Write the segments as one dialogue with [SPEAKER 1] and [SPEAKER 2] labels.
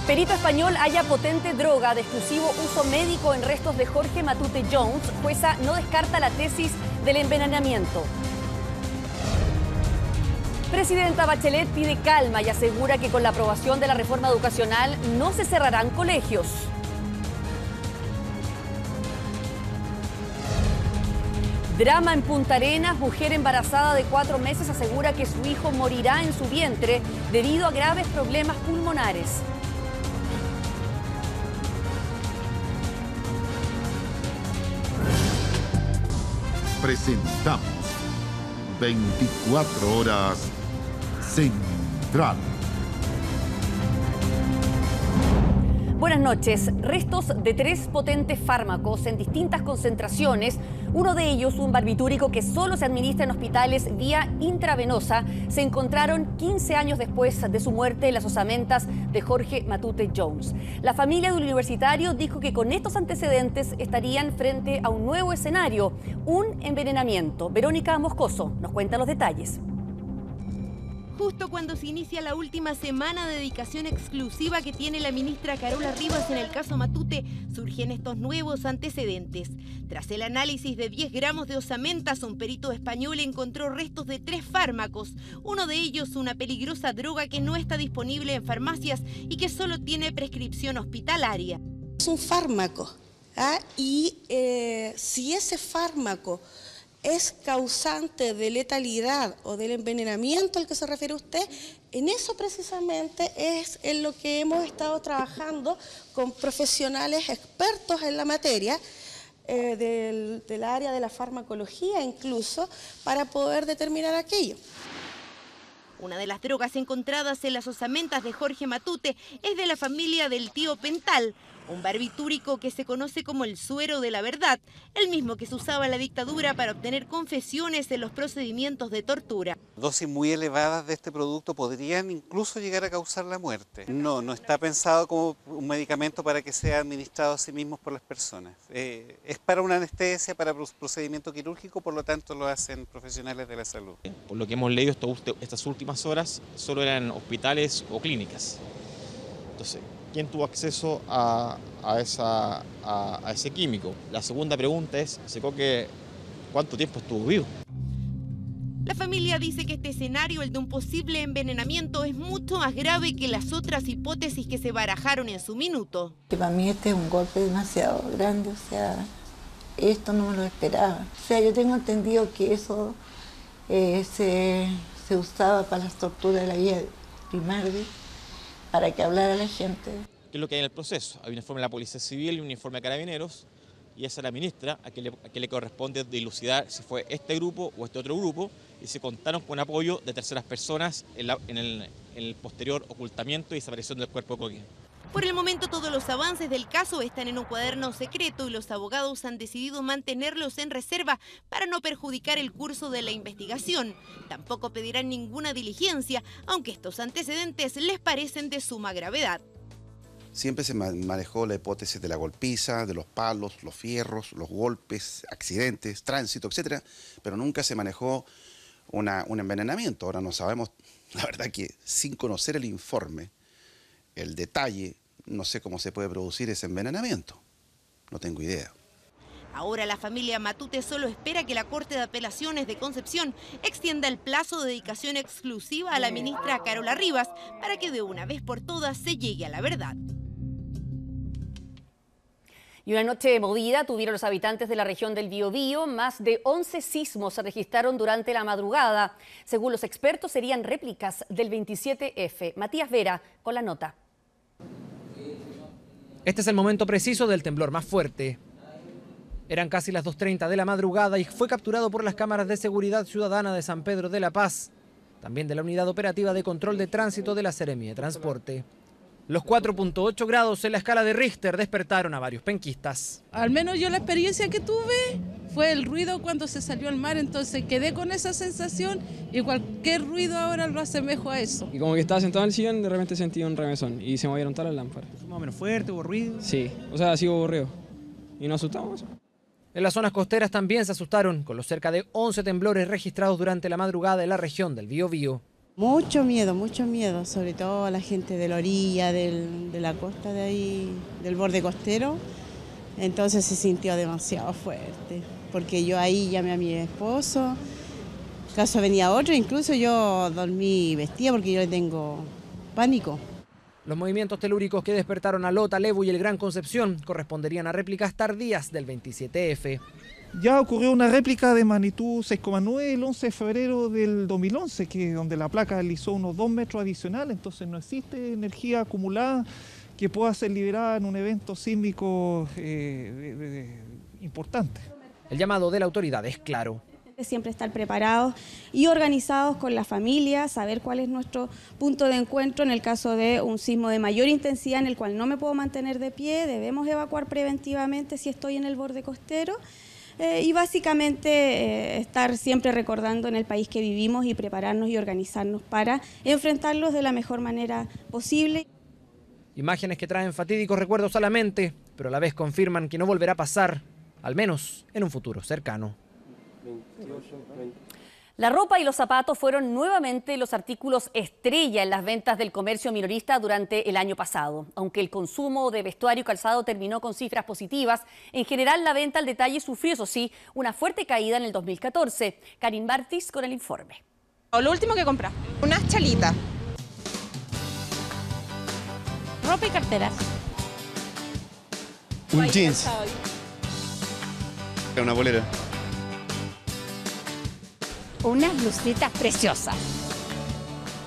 [SPEAKER 1] Perito español halla potente droga de exclusivo uso médico en restos de Jorge Matute Jones. Jueza no descarta la tesis del envenenamiento. Presidenta Bachelet pide calma y asegura que con la aprobación de la reforma educacional no se cerrarán colegios. Drama en Punta Arenas. Mujer embarazada de 4 meses asegura que su hijo morirá en su vientre debido a graves problemas pulmonares.
[SPEAKER 2] Presentamos 24 horas Central.
[SPEAKER 1] Buenas noches. Restos de 3 potentes fármacos en distintas concentraciones, uno de ellos un barbitúrico que solo se administra en hospitales vía intravenosa, se encontraron 15 años después de su muerte en las osamentas de Jorge Matute Jones. La familia del universitario dijo que con estos antecedentes estarían frente a un nuevo escenario, un envenenamiento. Verónica Moscoso nos cuenta los detalles.
[SPEAKER 3] Justo cuando se inicia la última semana de dedicación exclusiva que tiene la ministra Carola Rivas en el caso Matute, surgen estos nuevos antecedentes. Tras el análisis de 10 gramos de osamentas, un perito español encontró restos de 3 fármacos, uno de ellos una peligrosa droga que no está disponible en farmacias y que solo tiene prescripción hospitalaria.
[SPEAKER 4] Es un fármaco, y si ese fármaco es causante de letalidad o del envenenamiento al que se refiere usted, en eso precisamente es en lo que hemos estado trabajando con profesionales expertos en la materia, del área de la farmacología incluso, para poder determinar aquello.
[SPEAKER 3] Una de las drogas encontradas en las osamentas de Jorge Matute es de la familia del tiopental, un barbitúrico que se conoce como el suero de la verdad, el mismo que se usaba en la dictadura para obtener confesiones en los procedimientos de tortura.
[SPEAKER 5] Dosis muy elevadas de este producto podrían incluso llegar a causar la muerte. No está pensado como un medicamento para que sea administrado a sí mismo por las personas. Es para una anestesia, para procedimiento quirúrgico, por lo tanto lo hacen profesionales de la salud.
[SPEAKER 6] Por lo que hemos leído estas últimas horas, solo eran hospitales o clínicas. Entonces, ¿quién tuvo acceso a ese químico? La segunda pregunta es, ¿cuánto tiempo estuvo vivo?
[SPEAKER 3] La familia dice que este escenario, el de un posible envenenamiento, es mucho más grave que las otras hipótesis que se barajaron en su minuto.
[SPEAKER 7] Que para mí este es un golpe demasiado grande, o sea, esto no me lo esperaba. O sea, yo tengo entendido que eso se usaba para las torturas de la vía primaria, para que hablara la gente.
[SPEAKER 6] ¿Qué es lo que hay en el proceso? Hay un informe de la Policía Civil y un informe de Carabineros, y esa es la ministra a quien le corresponde dilucidar si fue este grupo o este otro grupo, y se contaron con apoyo de terceras personas en el posterior ocultamiento y desaparición del cuerpo de Coquín.
[SPEAKER 3] Por el momento todos los avances del caso están en un cuaderno secreto y los abogados han decidido mantenerlos en reserva para no perjudicar el curso de la investigación. Tampoco pedirán ninguna diligencia, aunque estos antecedentes les parecen de suma gravedad.
[SPEAKER 8] Siempre se manejó la hipótesis de la golpiza, de los palos, los fierros, los golpes, accidentes, tránsito, etc. Pero nunca se manejó un envenenamiento. Ahora no sabemos, la verdad que sin conocer el informe, el detalle, no sé cómo se puede producir ese envenenamiento. No tengo idea.
[SPEAKER 3] Ahora la familia Matute solo espera que la Corte de Apelaciones de Concepción extienda el plazo de dedicación exclusiva a la ministra Carola Rivas para que de una vez por todas se llegue a la verdad.
[SPEAKER 1] Y una noche movida tuvieron los habitantes de la región del Biobío. Más de 11 sismos se registraron durante la madrugada. Según los expertos, serían réplicas del 27F. Matías Vera con la nota.
[SPEAKER 9] Este es el momento preciso del temblor más fuerte. Eran casi las 2:30 de la madrugada y fue capturado por las cámaras de seguridad ciudadana de San Pedro de la Paz, también de la Unidad Operativa de Control de Tránsito de la Seremía de Transporte. Los 4.8 grados en la escala de Richter despertaron a varios penquistas.
[SPEAKER 10] Al menos yo la experiencia que tuve fue el ruido cuando se salió al mar, entonces quedé con esa sensación y cualquier ruido ahora lo asemejo a eso.
[SPEAKER 11] Y como que estaba sentado en el sillón, de repente sentí un remesón y se movieron todas las lámparas.
[SPEAKER 9] ¿Fue más o menos fuerte, hubo ruido?
[SPEAKER 11] Sí, o sea, sí hubo aburrido. Y nos asustamos.
[SPEAKER 9] En las zonas costeras también se asustaron con los cerca de 11 temblores registrados durante la madrugada en la región del Biobío.
[SPEAKER 12] Mucho miedo, sobre todo a la gente de la orilla, de la costa de ahí, del borde costero. Entonces se sintió demasiado fuerte, porque yo ahí llamé a mi esposo, caso venía otro, incluso yo dormí vestida porque yo le tengo pánico.
[SPEAKER 9] Los movimientos telúricos que despertaron a Lota, Lebu y el Gran Concepción corresponderían a réplicas tardías del 27F.
[SPEAKER 13] Ya ocurrió una réplica de magnitud 6,9 el 11 de febrero del 2011, donde la placa deslizó unos 2 metros adicionales, entonces no existe energía acumulada que pueda ser liberada en un evento sísmico importante.
[SPEAKER 9] El llamado de la autoridad es claro.
[SPEAKER 14] Siempre estar preparados y organizados con la familia, saber cuál es nuestro punto de encuentro en el caso de un sismo de mayor intensidad en el cual no me puedo mantener de pie, debemos evacuar preventivamente si estoy en el borde costero y básicamente estar siempre recordando en el país que vivimos y prepararnos y organizarnos para enfrentarlos de la mejor manera posible.
[SPEAKER 9] Imágenes que traen fatídicos recuerdos a la mente, pero a la vez confirman que no volverá a pasar, al menos en un futuro cercano.
[SPEAKER 1] La ropa y los zapatos fueron nuevamente los artículos estrella en las ventas del comercio minorista durante el año pasado. Aunque el consumo de vestuario y calzado terminó con cifras positivas, en general la venta al detalle sufrió, eso sí, una fuerte caída en el 2014. Karin Bartis con el informe.
[SPEAKER 15] Lo último que compré, unas chalitas.
[SPEAKER 16] Ropa y carteras.
[SPEAKER 17] Un jeans. Una bolera.
[SPEAKER 16] Unas blusitas preciosas.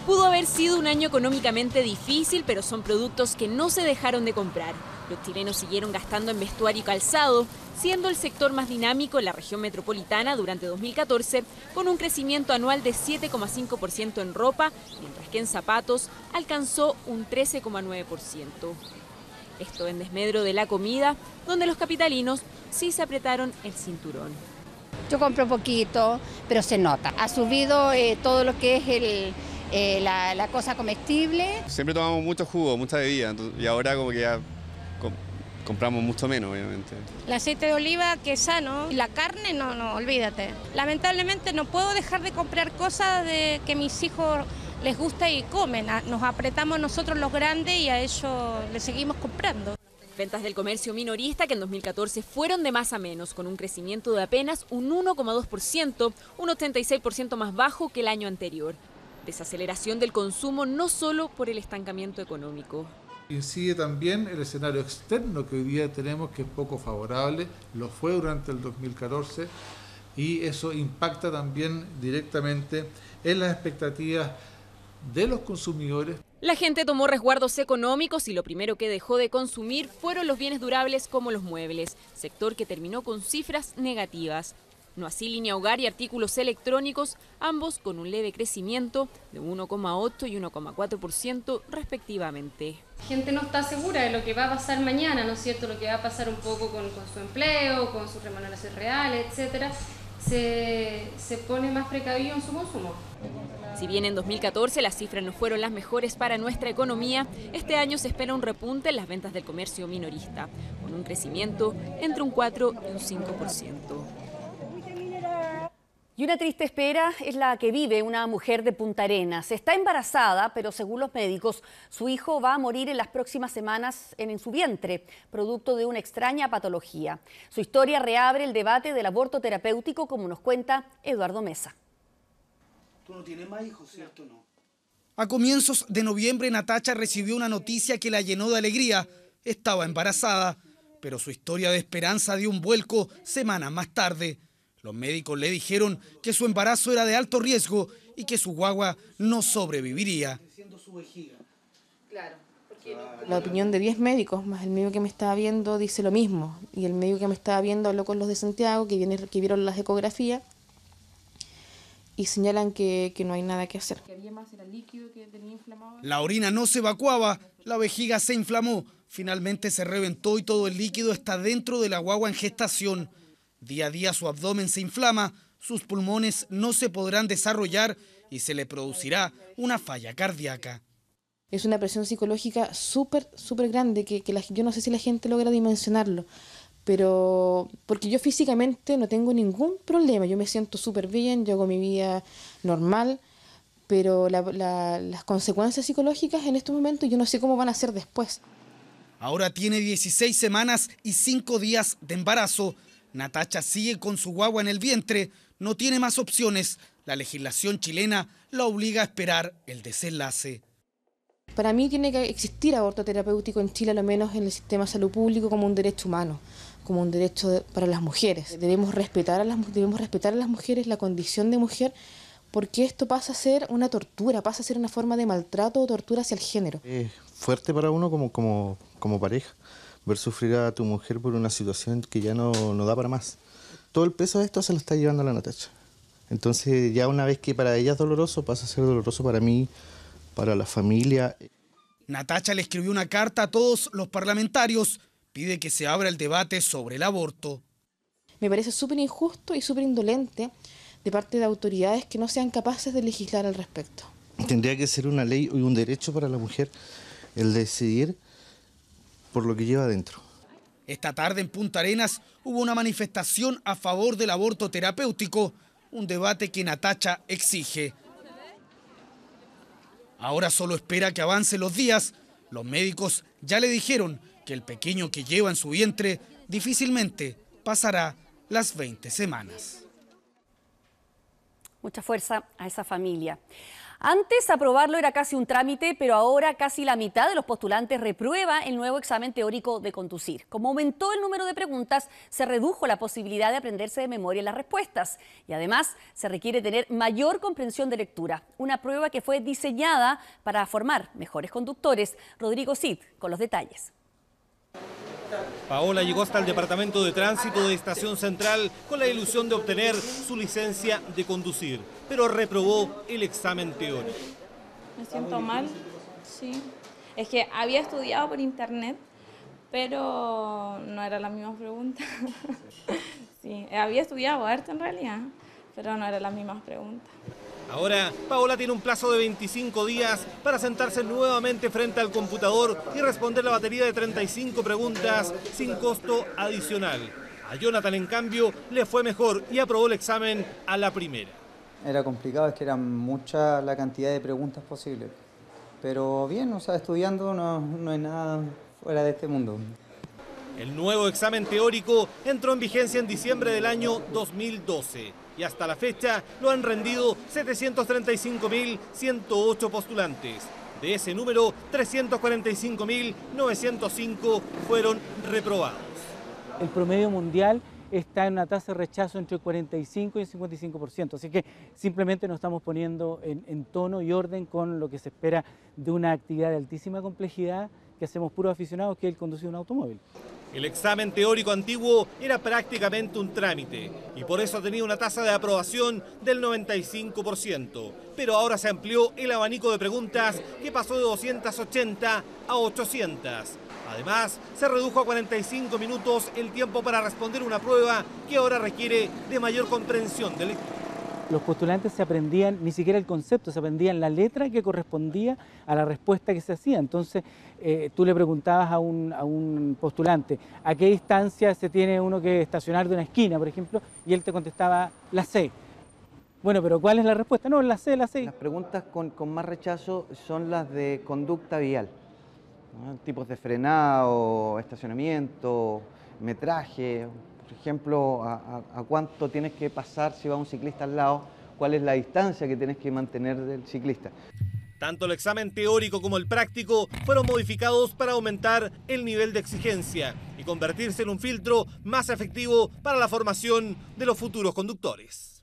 [SPEAKER 18] Pudo haber sido un año económicamente difícil, pero son productos que no se dejaron de comprar. Los chilenos siguieron gastando en vestuario y calzado, siendo el sector más dinámico en la región metropolitana durante 2014, con un crecimiento anual de 7,5% en ropa, mientras que en zapatos alcanzó un 13,9%. Esto en desmedro de la comida, donde los capitalinos sí se apretaron el cinturón.
[SPEAKER 16] Yo compro poquito, pero se nota. Ha subido todo lo que es la cosa comestible.
[SPEAKER 17] Siempre tomamos mucho jugo, mucha bebida, y ahora como que ya compramos mucho menos, obviamente.
[SPEAKER 19] El aceite de oliva, que es sano, y la carne, no, olvídate. Lamentablemente no puedo dejar de comprar cosas de que mis hijos les gusta y comen. Nos apretamos nosotros los grandes y a ellos les seguimos comprando.
[SPEAKER 18] Ventas del comercio minorista que en 2014 fueron de más a menos, con un crecimiento de apenas un 1,2%, un 86% más bajo que el año anterior. Desaceleración del consumo no solo por el estancamiento económico.
[SPEAKER 20] Incide también el escenario externo que hoy día tenemos, que es poco favorable, lo fue durante el 2014, y eso impacta también directamente en las expectativas de los consumidores.
[SPEAKER 18] La gente tomó resguardos económicos y lo primero que dejó de consumir fueron los bienes durables como los muebles, sector que terminó con cifras negativas. No así línea hogar y artículos electrónicos, ambos con un leve crecimiento de 1,8 y 1,4% respectivamente.
[SPEAKER 21] La gente no está segura de lo que va a pasar mañana, ¿no es cierto? Lo que va a pasar un poco con su empleo, con sus remuneraciones reales, etcétera. Se pone más precavido en su consumo.
[SPEAKER 18] Si bien en 2014 las cifras no fueron las mejores para nuestra economía, este año se espera un repunte en las ventas del comercio minorista, con un crecimiento entre un 4 y un 5%.
[SPEAKER 1] Y una triste espera es la que vive una mujer de Punta Arenas. Está embarazada, pero según los médicos, su hijo va a morir en las próximas semanas en su vientre, producto de una extraña patología. Su historia reabre el debate del aborto terapéutico, como nos cuenta Eduardo Mesa.
[SPEAKER 22] Tú no tienes más hijos, ¿cierto? No.
[SPEAKER 23] A comienzos de noviembre, Natacha recibió una noticia que la llenó de alegría. Estaba embarazada, pero su historia de esperanza dio un vuelco semanas más tarde. Los médicos le dijeron que su embarazo era de alto riesgo y que su guagua no sobreviviría.
[SPEAKER 24] La opinión de 10 médicos, más el médico que me estaba viendo dice lo mismo. Y el médico que me estaba viendo habló con los de Santiago, que vieron las ecografías, y señalan que no hay nada que hacer.
[SPEAKER 23] La orina no se evacuaba, la vejiga se inflamó, finalmente se reventó y todo el líquido está dentro de la guagua en gestación. Día a día su abdomen se inflama, sus pulmones no se podrán desarrollar y se le producirá una falla cardíaca.
[SPEAKER 24] Es una presión psicológica súper grande que yo no sé si la gente logra dimensionarlo. Pero porque yo físicamente no tengo ningún problema, yo me siento súper bien, yo hago mi vida normal, pero las consecuencias psicológicas en estos momentos yo no sé cómo van a ser después.
[SPEAKER 23] Ahora tiene 16 semanas y 5 días de embarazo. Natacha sigue con su guagua en el vientre, no tiene más opciones. La legislación chilena la obliga a esperar el desenlace.
[SPEAKER 24] Para mí tiene que existir aborto terapéutico en Chile, a lo menos en el sistema de salud público, como un derecho humano, como un derecho para las mujeres. Debemos respetar a las mujeres, la condición de mujer, porque esto pasa a ser una tortura, pasa a ser una forma de maltrato o tortura hacia el género.
[SPEAKER 2] Es fuerte para uno como pareja, ver sufrir a tu mujer por una situación que ya no da para más. Todo el peso de esto se lo está llevando la Natacha. Entonces ya una vez que para ella es doloroso, pasa a ser doloroso para mí, para la familia.
[SPEAKER 23] Natacha le escribió una carta a todos los parlamentarios, pide que se abra el debate sobre el aborto.
[SPEAKER 24] Me parece súper injusto y súper indolente de parte de autoridades que no sean capaces de legislar al respecto.
[SPEAKER 2] Tendría que ser una ley y un derecho para la mujer el decidir por lo que lleva adentro.
[SPEAKER 23] Esta tarde en Punta Arenas hubo una manifestación a favor del aborto terapéutico, un debate que Natacha exige. Ahora solo espera que avancen los días. Los médicos ya le dijeron que el pequeño que lleva en su vientre difícilmente pasará las 20 semanas.
[SPEAKER 1] Mucha fuerza a esa familia. Antes aprobarlo era casi un trámite, pero ahora casi la mitad de los postulantes reprueba el nuevo examen teórico de conducir. Como aumentó el número de preguntas, se redujo la posibilidad de aprenderse de memoria las respuestas. Y además se requiere tener mayor comprensión de lectura. Una prueba que fue diseñada para formar mejores conductores. Rodrigo Cid con los detalles.
[SPEAKER 4] Paola llegó hasta el departamento de tránsito de Estación Central con la ilusión de obtener su licencia de conducir, pero reprobó el examen teórico.
[SPEAKER 5] Me siento mal, sí. Es que había estudiado por internet, pero no era la misma pregunta. Sí, había estudiado arte en realidad, pero no eran las mismas preguntas.
[SPEAKER 4] Ahora, Paola tiene un plazo de 25 días para sentarse nuevamente frente al computador y responder la batería de 35 preguntas sin costo adicional. A Jonathan, en cambio, le fue mejor y aprobó el examen a la primera.
[SPEAKER 7] Era complicado, es que era mucha la cantidad de preguntas posibles. Pero bien, o sea, estudiando no hay nada fuera de este mundo.
[SPEAKER 4] El nuevo examen teórico entró en vigencia en diciembre del año 2012 y hasta la fecha lo han rendido 735.108 postulantes. De ese número, 345.905 fueron reprobados.
[SPEAKER 25] El promedio mundial está en una tasa de rechazo entre el 45 y el 55%, así que simplemente nos estamos poniendo en tono y orden con lo que se espera de una actividad de altísima complejidad que hacemos puros aficionados, que es el conducir un automóvil.
[SPEAKER 4] El examen teórico antiguo era prácticamente un trámite y por eso tenía una tasa de aprobación del 95%. Pero ahora se amplió el abanico de preguntas que pasó de 280 a 800. Además, se redujo a 45 minutos el tiempo para responder una prueba que ahora requiere de mayor comprensión de lectura.
[SPEAKER 25] Los postulantes se aprendían ni siquiera el concepto, se aprendían la letra que correspondía a la respuesta que se hacía. Entonces, tú le preguntabas a un postulante a qué distancia se tiene uno que estacionar de una esquina, por ejemplo, y él te contestaba la C. Bueno, pero ¿cuál es la respuesta? No, la C, la C.
[SPEAKER 7] Las preguntas con más rechazo son las de conducta vial, ¿no? Tipos de frenado, estacionamiento, metraje. Por ejemplo, a cuánto tienes que pasar si va un ciclista al lado, cuál es la distancia que tienes que mantener del ciclista.
[SPEAKER 4] Tanto el examen teórico como el práctico fueron modificados para aumentar el nivel de exigencia y convertirse en un filtro más efectivo para la formación de los futuros conductores.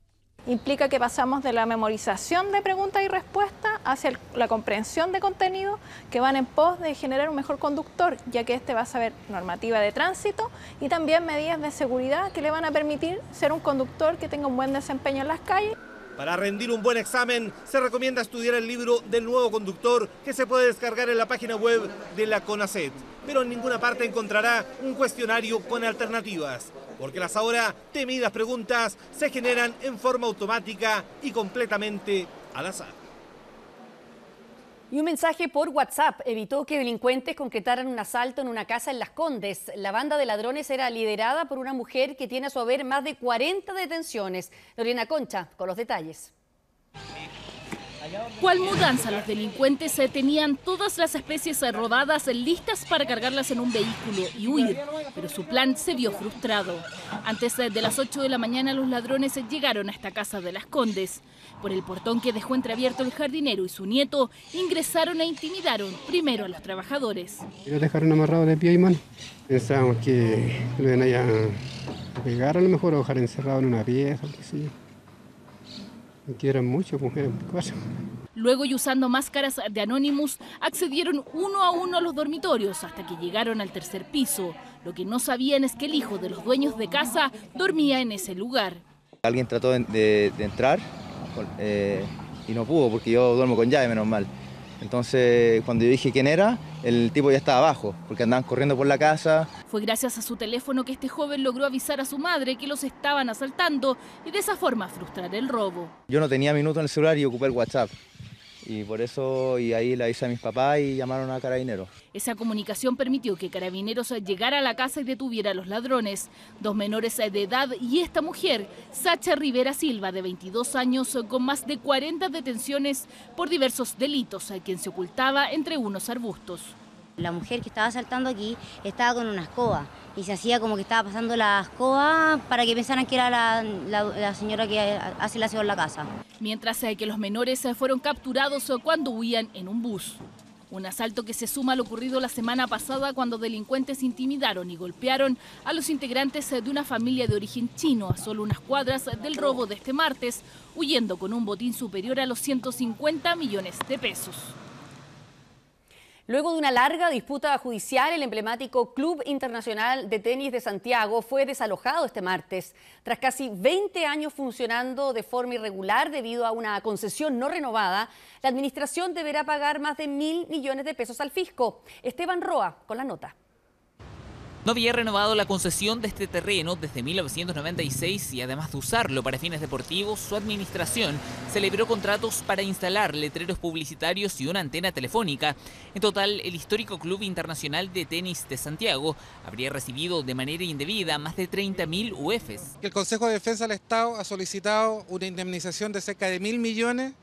[SPEAKER 26] Implica que pasamos de la memorización de preguntas y respuestas hacia la comprensión de contenido que van en pos de generar un mejor conductor, ya que este va a saber normativa de tránsito y también medidas de seguridad que le van a permitir ser un conductor que tenga un buen desempeño en las calles.
[SPEAKER 4] Para rendir un buen examen, se recomienda estudiar el libro del nuevo conductor que se puede descargar en la página web de la CONACET. Pero en ninguna parte encontrará un cuestionario con alternativas, porque las ahora temidas preguntas se generan en forma automática y completamente al azar.
[SPEAKER 1] Y un mensaje por WhatsApp evitó que delincuentes concretaran un asalto en una casa en Las Condes. La banda de ladrones era liderada por una mujer que tiene a su haber más de 40 detenciones. Lorena Concha, con los detalles.
[SPEAKER 3] Cual mudanza, los delincuentes tenían todas las especies rodadas listas para cargarlas en un vehículo y huir, pero su plan se vio frustrado. Antes de las 8 de la mañana los ladrones llegaron a esta casa de Las Condes. Por el portón que dejó entreabierto el jardinero y su nieto, ingresaron e intimidaron primero a los trabajadores.
[SPEAKER 6] Ellos dejaron amarrado de pie y mano. Pensábamos que lo iban a pegar a lo mejor o dejar encerrado en una pieza, algo así. Que eran muchos, mujeres, cuatro.
[SPEAKER 3] Luego, y usando máscaras de Anonymous, accedieron uno a uno a los dormitorios hasta que llegaron al tercer piso. Lo que no sabían es que el hijo de los dueños de casa dormía en ese lugar.
[SPEAKER 8] Alguien trató de entrar y no pudo porque yo duermo con llave, menos mal. Entonces, cuando yo dije quién era, el tipo ya estaba abajo, porque andaban corriendo por la casa.
[SPEAKER 3] Fue gracias a su teléfono que este joven logró avisar a su madre que los estaban asaltando y de esa forma frustrar el robo.
[SPEAKER 8] Yo no tenía minuto en el celular y ocupé el WhatsApp. Y por eso, y ahí le avisé a mis papás y llamaron a Carabineros.
[SPEAKER 3] Esa comunicación permitió que Carabineros llegara a la casa y detuviera a los ladrones. 2 menores de edad y esta mujer, Sacha Rivera Silva, de 22 años, con más de 40 detenciones por diversos delitos, quien se ocultaba entre unos arbustos.
[SPEAKER 10] La mujer que estaba asaltando aquí estaba con una escoba y se hacía como que estaba pasando la escoba para que pensaran que era la señora que hace el aseo en la casa.
[SPEAKER 3] Mientras que los menores fueron capturados cuando huían en un bus. Un asalto que se suma al ocurrido la semana pasada cuando delincuentes intimidaron y golpearon a los integrantes de una familia de origen chino a solo unas cuadras del robo de este martes, huyendo con un botín superior a los 150 millones de pesos.
[SPEAKER 1] Luego de una larga disputa judicial, el emblemático Club Internacional de Tenis de Santiago fue desalojado este martes. Tras casi 20 años funcionando de forma irregular debido a una concesión no renovada, la administración deberá pagar más de 1.000 millones de pesos al fisco. Esteban Roa con la nota.
[SPEAKER 11] No había renovado la concesión de este terreno desde 1996 y además de usarlo para fines deportivos, su administración celebró contratos para instalar letreros publicitarios y una antena telefónica. En total, el histórico Club Internacional de Tenis de Santiago habría recibido de manera indebida más de 30.000 UFs.
[SPEAKER 12] El Consejo de Defensa del Estado ha solicitado una indemnización de cerca de 1.000 millones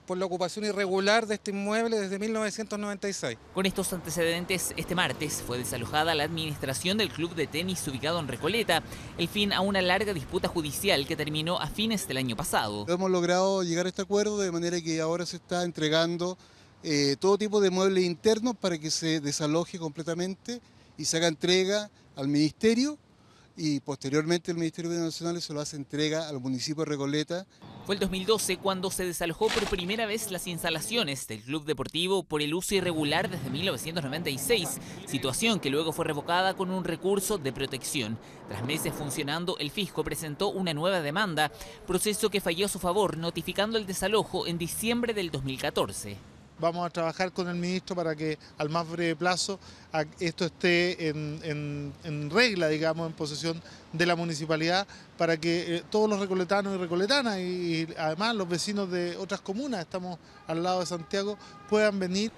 [SPEAKER 12] por la ocupación irregular de este inmueble desde 1996.
[SPEAKER 11] Con estos antecedentes, este martes fue desalojada la administración del club de tenis ubicado en Recoleta, el fin a una larga disputa judicial que terminó a fines del año pasado.
[SPEAKER 27] Hemos logrado llegar a este acuerdo de manera que ahora se está entregando todo tipo de muebles internos para que se desaloje completamente y se haga entrega al Ministerio, y posteriormente el Ministerio de Bienes Nacionales se lo hace entrega al municipio de Recoleta.
[SPEAKER 11] Fue el 2012 cuando se desalojó por primera vez las instalaciones del club deportivo por el uso irregular desde 1996, situación que luego fue revocada con un recurso de protección. Tras meses funcionando, el fisco presentó una nueva demanda, proceso que falló a su favor, notificando el desalojo en diciembre del 2014.
[SPEAKER 20] Vamos a trabajar con el ministro para que al más breve plazo esto esté en regla, digamos, en posesión de la municipalidad, para que todos los recoletanos y recoletanas y además los vecinos de otras comunas, estamos al lado de Santiago, puedan venir.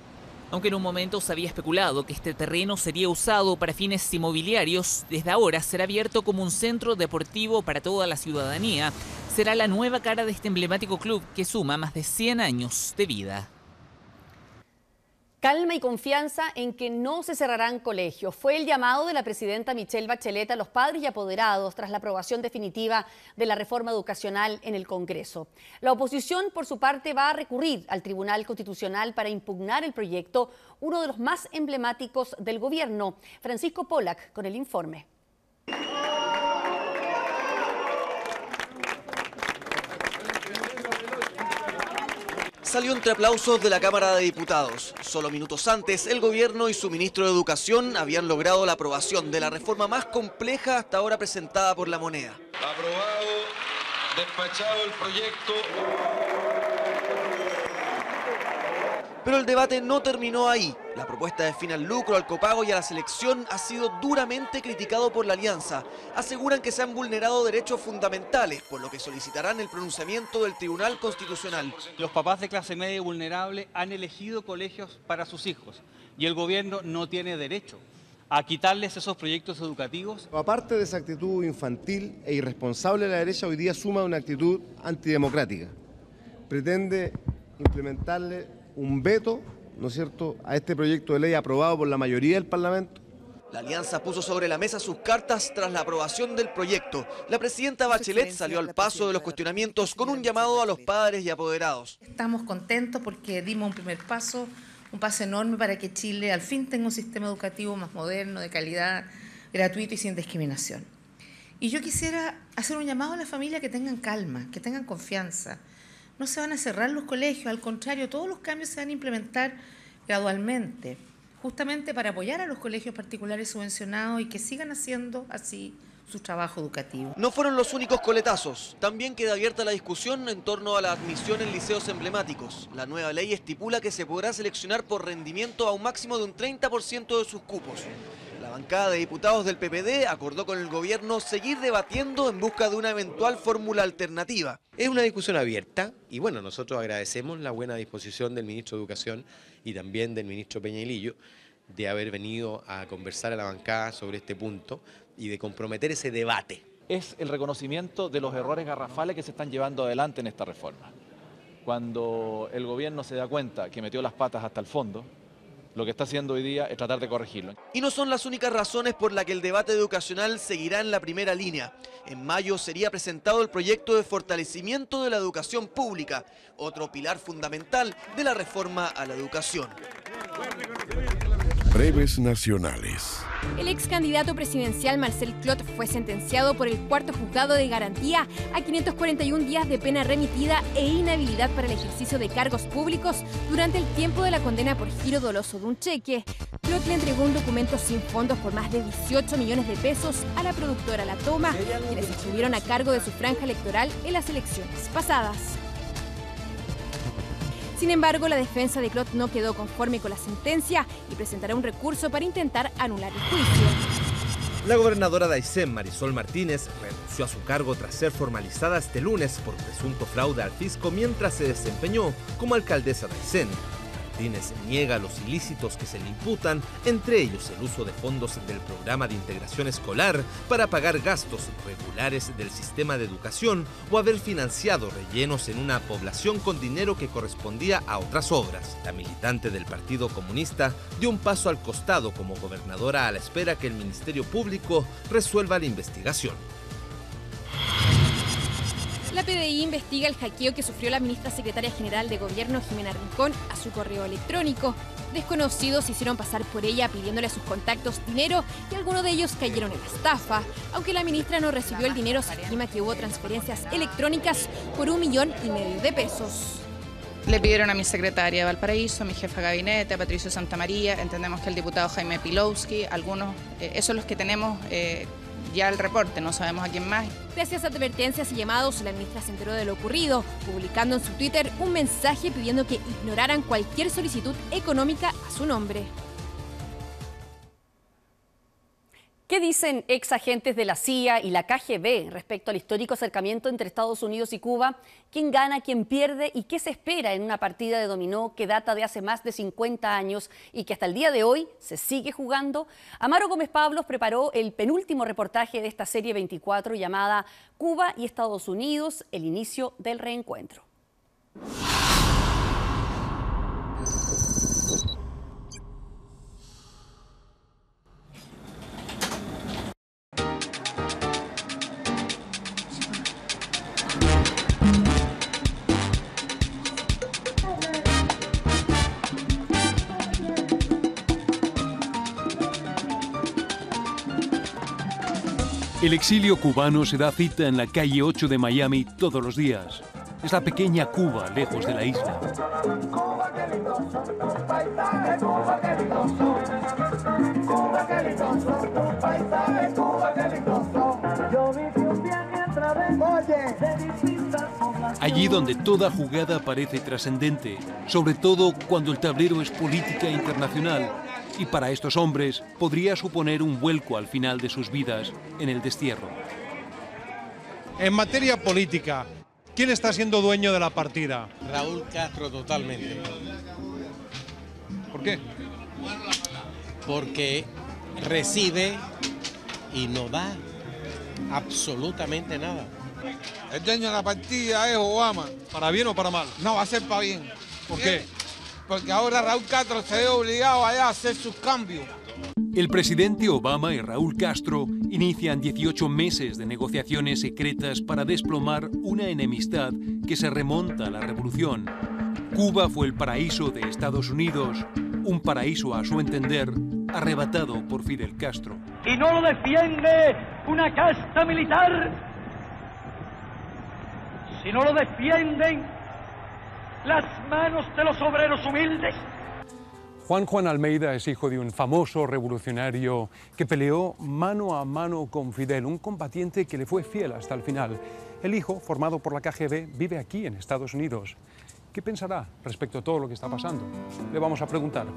[SPEAKER 11] Aunque en un momento se había especulado que este terreno sería usado para fines inmobiliarios, desde ahora será abierto como un centro deportivo para toda la ciudadanía. Será la nueva cara de este emblemático club que suma más de 100 años de vida.
[SPEAKER 1] Calma y confianza en que no se cerrarán colegios. Fue el llamado de la presidenta Michelle Bachelet a los padres y apoderados tras la aprobación definitiva de la reforma educacional en el Congreso. La oposición, por su parte, va a recurrir al Tribunal Constitucional para impugnar el proyecto, uno de los más emblemáticos del gobierno. Francisco Pollack con el informe.
[SPEAKER 28] Salió entre aplausos de la Cámara de Diputados. Solo minutos antes, el gobierno y su ministro de Educación habían logrado la aprobación de la reforma más compleja hasta ahora presentada por La Moneda.
[SPEAKER 29] Aprobado, despachado el proyecto.
[SPEAKER 28] Pero el debate no terminó ahí. La propuesta de fin al lucro, al copago y a la selección ha sido duramente criticado por la Alianza. Aseguran que se han vulnerado derechos fundamentales, por lo que solicitarán el pronunciamiento del Tribunal Constitucional.
[SPEAKER 30] Los papás de clase media y vulnerable han elegido colegios para sus hijos y el gobierno no tiene derecho a quitarles esos proyectos educativos.
[SPEAKER 31] Aparte de esa actitud infantil e irresponsable, la derecha hoy día suma una actitud antidemocrática. Pretende implementarle un veto, ¿no es cierto?, a este proyecto de ley aprobado por la mayoría del Parlamento.
[SPEAKER 28] La alianza puso sobre la mesa sus cartas tras la aprobación del proyecto. La presidenta Bachelet salió al paso de los cuestionamientos con un llamado a los padres y apoderados.
[SPEAKER 9] Estamos contentos porque dimos un primer paso, un paso enorme para que Chile al fin tenga un sistema educativo más moderno, de calidad, gratuito y sin discriminación. Y yo quisiera hacer un llamado a la familia que tengan calma, que tengan confianza. No se van a cerrar los colegios, al contrario, todos los cambios se van a implementar gradualmente, justamente para apoyar a los colegios particulares subvencionados y que sigan haciendo así su trabajo educativo.
[SPEAKER 28] No fueron los únicos coletazos. También queda abierta la discusión en torno a la admisión en liceos emblemáticos. La nueva ley estipula que se podrá seleccionar por rendimiento a un máximo de un 30% de sus cupos. La bancada de diputados del PPD acordó con el gobierno seguir debatiendo en busca de una eventual fórmula alternativa.
[SPEAKER 13] Es una discusión abierta y bueno, nosotros agradecemos la buena disposición del ministro de Educación y también del ministro Peñalillo de haber venido a conversar a la bancada sobre este punto y de comprometer ese debate.
[SPEAKER 14] Es el reconocimiento de los errores garrafales que se están llevando adelante en esta reforma. Cuando el gobierno se da cuenta que metió las patas hasta el fondo, lo que está haciendo hoy día es tratar de corregirlo.
[SPEAKER 28] Y no son las únicas razones por las que el debate educacional seguirá en la primera línea. En mayo sería presentado el proyecto de fortalecimiento de la educación pública, otro pilar fundamental de la reforma a la educación.
[SPEAKER 15] Breves nacionales.
[SPEAKER 16] El ex candidato presidencial Marcel Clot fue sentenciado por el cuarto juzgado de garantía a 541 días de pena remitida e inhabilidad para el ejercicio de cargos públicos durante el tiempo de la condena por giro doloso de un cheque. Clot le entregó un documento sin fondos por más de 18 millones de pesos a la productora La Toma, quienes estuvieron a cargo de su franja electoral en las elecciones pasadas. Sin embargo, la defensa de Clot no quedó conforme con la sentencia y presentará un recurso para intentar anular el juicio.
[SPEAKER 17] La gobernadora de Aysén, Marisol Martínez, renunció a su cargo tras ser formalizada este lunes por presunto fraude al fisco mientras se desempeñó como alcaldesa de Aysén. Martínez niega los ilícitos que se le imputan, entre ellos el uso de fondos del programa de integración escolar para pagar gastos regulares del sistema de educación o haber financiado rellenos en una población con dinero que correspondía a otras obras. La militante del Partido Comunista dio un paso al costado como gobernadora a la espera que el Ministerio Público resuelva la investigación.
[SPEAKER 16] La PDI investiga el hackeo que sufrió la ministra secretaria general de Gobierno, Jimena Rincón, a su correo electrónico. Desconocidos se hicieron pasar por ella pidiéndole a sus contactos dinero y algunos de ellos cayeron en la estafa. Aunque la ministra no recibió el dinero, se estima que hubo transferencias electrónicas por 1,5 millones de pesos.
[SPEAKER 18] Le pidieron a mi secretaria de Valparaíso, a mi jefa de gabinete, a Patricio Santamaría, entendemos que el diputado Jaime Pilowski, algunos, esos son los que tenemos ya el reporte, no sabemos a quién más.
[SPEAKER 16] Gracias a advertencias y llamados, la ministra se enteró de lo ocurrido, publicando en su Twitter un mensaje pidiendo que ignoraran cualquier solicitud económica a su nombre.
[SPEAKER 1] ¿Qué dicen ex agentes de la CIA y la KGB respecto al histórico acercamiento entre Estados Unidos y Cuba? ¿Quién gana, quién pierde y qué se espera en una partida de dominó que data de hace más de 50 años y que hasta el día de hoy se sigue jugando? Amaro Gómez Pablos preparó el penúltimo reportaje de esta serie 24 llamada Cuba y Estados Unidos, el inicio del reencuentro.
[SPEAKER 19] El exilio cubano se da cita en la calle 8 de Miami todos los días. Es la pequeña Cuba, lejos de la isla. Allí donde toda jugada parece trascendente, sobre todo cuando el tablero es política internacional, y para estos hombres podría suponer un vuelco al final de sus vidas en el destierro.
[SPEAKER 21] En materia política, ¿quién está siendo dueño de la partida?
[SPEAKER 22] Raúl Castro, totalmente.
[SPEAKER 21] ¿Por qué?
[SPEAKER 22] Porque recibe y no da absolutamente nada.
[SPEAKER 21] El dueño de la partida es Obama. ¿Para bien o para mal?
[SPEAKER 22] No, va a ser para bien.
[SPEAKER 21] ¿Por qué?
[SPEAKER 12] Porque ahora Raúl Castro se ve obligado a hacer sus cambios.
[SPEAKER 19] El presidente Obama y Raúl Castro inician 18 meses de negociaciones secretas para desplomar una enemistad que se remonta a la revolución. Cuba fue el paraíso de Estados Unidos, un paraíso a su entender arrebatado por Fidel Castro.
[SPEAKER 2] Y no lo defiende una casta militar, sino lo defienden las manos de los obreros humildes.
[SPEAKER 19] Juan Almeida es hijo de un famoso revolucionario que peleó mano a mano con Fidel, un combatiente que le fue fiel hasta el final. El hijo, formado por la KGB, vive aquí en Estados Unidos. ¿Qué pensará respecto a todo lo que está pasando? Le vamos a preguntar.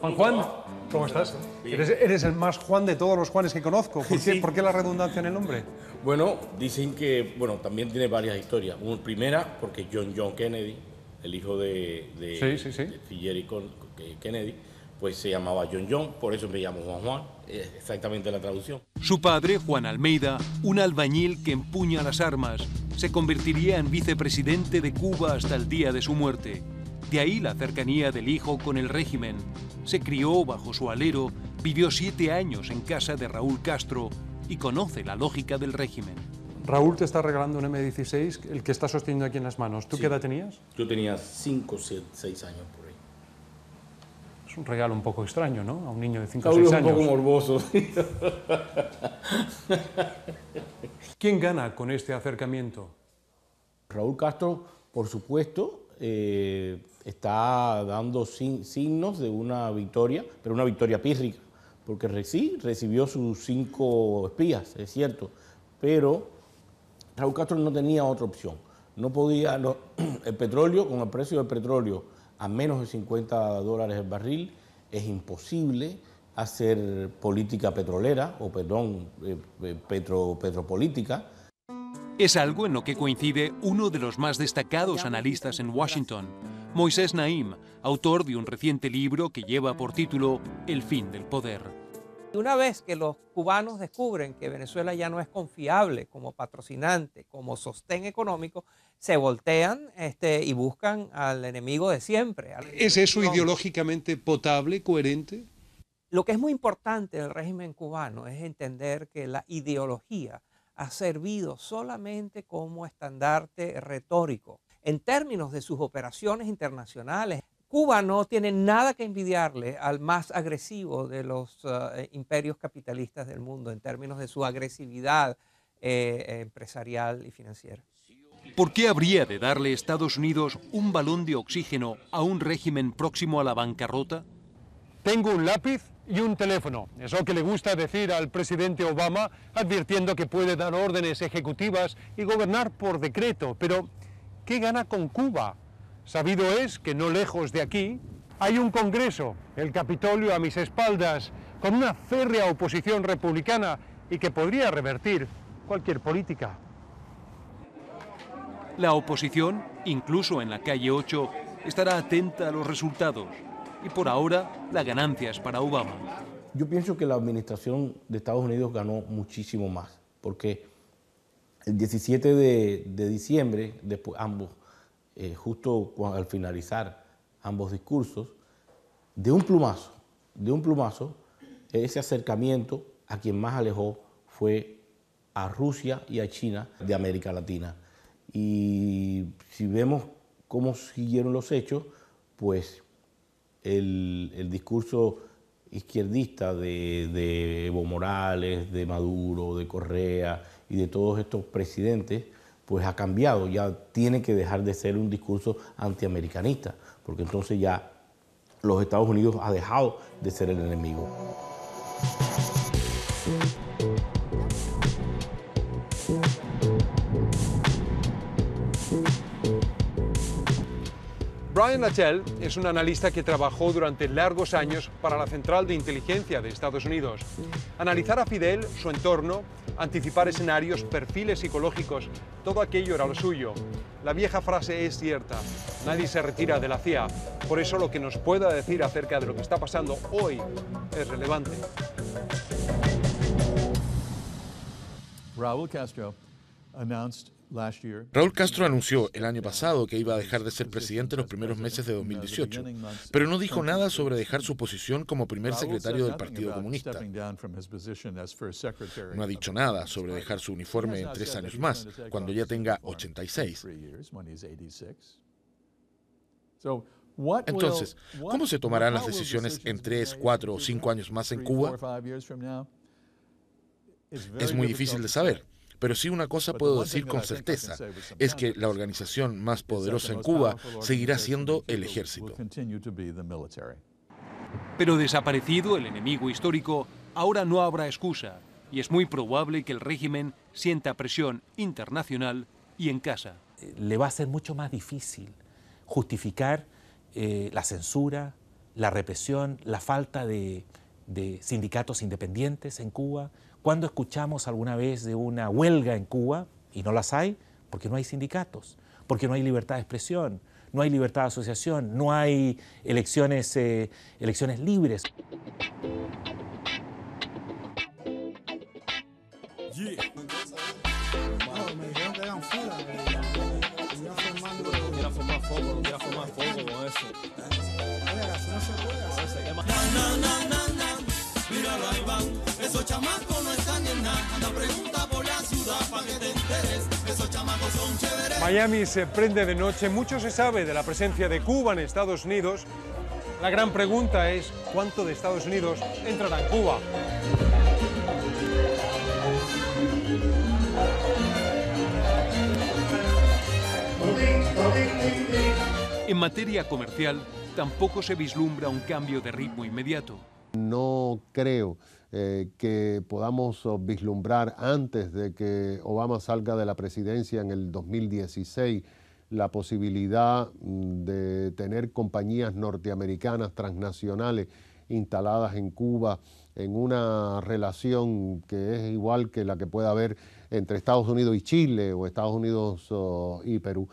[SPEAKER 19] Juan, ¿cómo estás? Eres el más Juan de todos los Juanes que conozco. ¿Por qué la redundancia en el nombre?
[SPEAKER 4] Bueno, dicen que también tiene varias historias. Primera, porque John Kennedy, el hijo de Jerry Kennedy, pues se llamaba John, por eso me llamo Juan, exactamente la traducción.
[SPEAKER 19] Su padre, Juan Almeida, un albañil que empuña las armas, se convertiría en vicepresidente de Cuba hasta el día de su muerte. De ahí la cercanía del hijo con el régimen. Se crió bajo su alero, vivió 7 años en casa de Raúl Castro y conoce la lógica del régimen. Raúl te está regalando un M16, el que está sosteniendo aquí en las manos. ¿Tú qué edad tenías?
[SPEAKER 4] Yo tenía 5, 6 años por ahí.
[SPEAKER 19] Es un regalo un poco extraño, ¿no? A un niño de 5 o 6 años.
[SPEAKER 4] Un poco morboso.
[SPEAKER 19] ¿Quién gana con este acercamiento?
[SPEAKER 4] Raúl Castro, por supuesto, está dando signos de una victoria, pero una victoria pírrica, porque sí, recibió sus 5 espías, es cierto, pero Raúl Castro no tenía otra opción. No podía, el petróleo, con el precio del petróleo a menos de $50 el barril, es imposible hacer política petrolera, petropolítica.
[SPEAKER 19] Es algo en lo que coincide uno de los más destacados analistas en Washington, Moisés Naim, autor de un reciente libro que lleva por título El fin del poder.
[SPEAKER 5] Una vez que los cubanos descubren que Venezuela ya no es confiable como patrocinante, como sostén económico, se voltean y buscan al enemigo de siempre.
[SPEAKER 19] ¿Es eso ideológicamente potable, coherente?
[SPEAKER 5] Lo que es muy importante en el régimen cubano es entender que la ideología ha servido solamente como estandarte retórico. En términos de sus operaciones internacionales, Cuba no tiene nada que envidiarle al más agresivo de los imperios capitalistas del mundo en términos de su agresividad empresarial y financiera.
[SPEAKER 19] ¿Por qué habría de darle Estados Unidos un balón de oxígeno a un régimen próximo a la bancarrota? Tengo un lápiz y un teléfono. Eso que le gusta decir al presidente Obama, advirtiendo que puede dar órdenes ejecutivas y gobernar por decreto. Pero, ¿qué gana con Cuba? Sabido es que no lejos de aquí hay un Congreso, el Capitolio a mis espaldas, con una férrea oposición republicana y que podría revertir cualquier política. La oposición, incluso en la calle 8, estará atenta a los resultados. Y por ahora, la ganancia es para Obama.
[SPEAKER 4] Yo pienso que la administración de Estados Unidos ganó muchísimo más, porque el 17 de diciembre, después ambos, justo al finalizar ambos discursos, de un plumazo, ese acercamiento a quien más alejó fue a Rusia y a China de América Latina. Y si vemos cómo siguieron los hechos, pues el discurso izquierdista de Evo Morales, de Maduro, de Correa y de todos estos presidentes, pues ha cambiado, ya tiene que dejar de ser un discurso antiamericanista, porque entonces ya los Estados Unidos ha dejado de ser el enemigo.
[SPEAKER 19] Brian Latell es un analista que trabajó durante largos años para la Central de Inteligencia de Estados Unidos. Analizar a Fidel, su entorno, anticipar escenarios, perfiles psicológicos, todo aquello era lo suyo. La vieja frase es cierta, nadie se retira de la CIA. Por eso lo que nos pueda decir acerca de lo que está pasando hoy es relevante.
[SPEAKER 6] Raúl Castro announced
[SPEAKER 3] Raúl Castro anunció el año pasado que iba a dejar de ser presidente en los primeros meses de 2018, pero no dijo nada sobre dejar su posición como primer secretario del Partido Comunista. No ha dicho nada sobre dejar su uniforme en 3 años más, cuando ya tenga 86. Entonces, ¿cómo se tomarán las decisiones en 3, 4 o 5 años más en Cuba? Es muy difícil de saber. Pero sí una cosa puedo decir con certeza, es que la organización más poderosa en Cuba seguirá siendo el ejército.
[SPEAKER 19] Pero desaparecido el enemigo histórico, ahora no habrá excusa y es muy probable que el régimen sienta presión internacional y en casa.
[SPEAKER 6] Le va a ser mucho más difícil justificar la censura, la represión, la falta de sindicatos independientes en Cuba. ¿Cuándo escuchamos alguna vez de una huelga en Cuba? Y no las hay porque no hay sindicatos, porque no hay libertad de expresión, no hay libertad de asociación, no hay elecciones libres.
[SPEAKER 7] Esos chamacos no están en nada. Anda, pregunta por la ciudad para que te enteres. Esos chamacos son chéveres.
[SPEAKER 21] Miami se prende de noche. Mucho se sabe de la presencia de Cuba en Estados Unidos. La gran pregunta es, ¿cuánto de Estados Unidos entrará en Cuba?
[SPEAKER 19] En materia comercial, tampoco se vislumbra un cambio de ritmo inmediato.
[SPEAKER 8] No creo que podamos vislumbrar antes de que Obama salga de la presidencia en el 2016 la posibilidad de tener compañías norteamericanas transnacionales instaladas en Cuba en una relación que es igual que la que pueda haber entre Estados Unidos y Chile o Estados Unidos y Perú.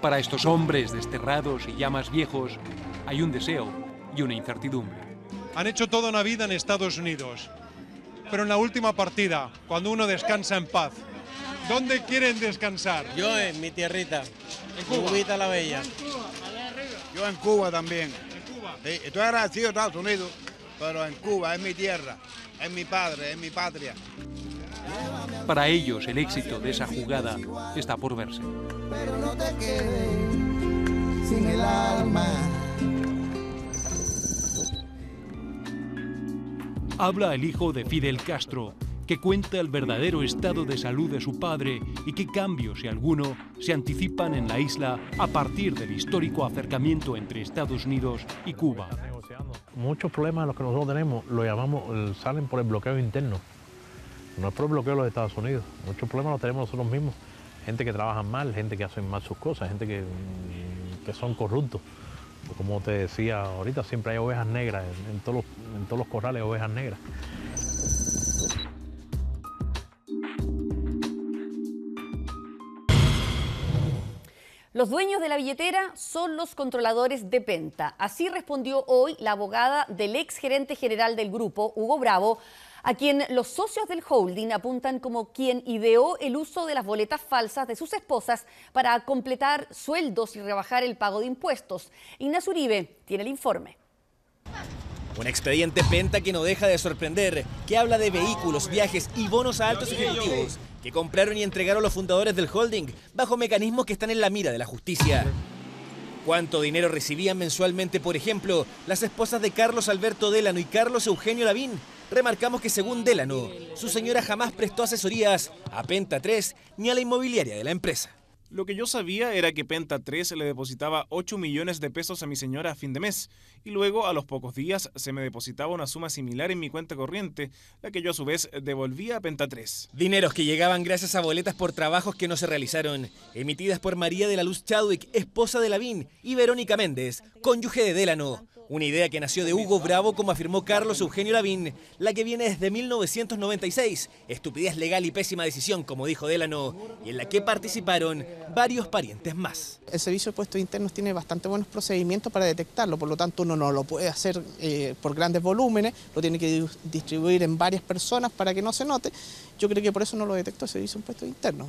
[SPEAKER 19] Para estos hombres desterrados y ya más viejos, hay un deseo y una incertidumbre.
[SPEAKER 21] Han hecho toda una vida en Estados Unidos, pero en la última partida, cuando uno descansa en paz, ¿dónde quieren descansar?
[SPEAKER 22] Yo en mi tierrita,
[SPEAKER 21] en Cuba.
[SPEAKER 22] Cubita la Bella.
[SPEAKER 10] Yo en Cuba también.
[SPEAKER 21] ¿En Cuba?
[SPEAKER 10] Sí, estoy agradecido a Estados Unidos, pero en Cuba es mi tierra, es mi padre, es mi patria.
[SPEAKER 19] Para ellos el éxito de esa jugada está por verse.
[SPEAKER 7] Pero no te quedes sin el alma.
[SPEAKER 19] Habla el hijo de Fidel Castro, que cuenta el verdadero estado de salud de su padre y qué cambios, si alguno, se anticipan en la isla a partir del histórico acercamiento entre Estados Unidos y Cuba.
[SPEAKER 20] Muchos problemas los que nosotros tenemos salen por el bloqueo interno, no es por el bloqueo de los Estados Unidos. Muchos problemas los tenemos nosotros mismos, gente que trabaja mal, gente que hace mal sus cosas, gente que son corruptos. Como te decía ahorita, siempre hay ovejas negras, en todos los corrales hay ovejas negras.
[SPEAKER 1] Los dueños de la billetera son los controladores de Penta. Así respondió hoy la abogada del ex gerente general del grupo, Hugo Bravo, a quien los socios del holding apuntan como quien ideó el uso de las boletas falsas de sus esposas para completar sueldos y rebajar el pago de impuestos. Ignacio Uribe tiene el informe.
[SPEAKER 23] Un expediente Penta que no deja de sorprender, que habla de vehículos, viajes y bonos a altos ejecutivos que compraron y entregaron los fundadores del holding bajo mecanismos que están en la mira de la justicia. ¿Cuánto dinero recibían mensualmente, por ejemplo, las esposas de Carlos Alberto Delano y Carlos Eugenio Lavín? Remarcamos que según Delano, su señora jamás prestó asesorías a Penta 3 ni a la inmobiliaria de la empresa.
[SPEAKER 24] Lo que yo sabía era que Penta 3 le depositaba 8 millones de pesos a mi señora a fin de mes y luego a los pocos días se me depositaba una suma similar en mi cuenta corriente, la que yo a su vez devolvía a Penta 3.
[SPEAKER 23] Dineros que llegaban gracias a boletas por trabajos que no se realizaron, emitidas por María de la Luz Chadwick, esposa de Lavín, y Verónica Méndez, cónyuge de Delano. Una idea que nació de Hugo Bravo, como afirmó Carlos Eugenio Lavín, la que viene desde 1996, estupidez legal y pésima decisión, como dijo Delano, y en la que participaron varios parientes más.
[SPEAKER 9] El Servicio de Puestos Internos tiene bastante buenos procedimientos para detectarlo, por lo tanto uno no lo puede hacer por grandes volúmenes, lo tiene que distribuir en varias personas para que no se note. Yo creo que por eso no lo detectó el Servicio de Puestos Internos.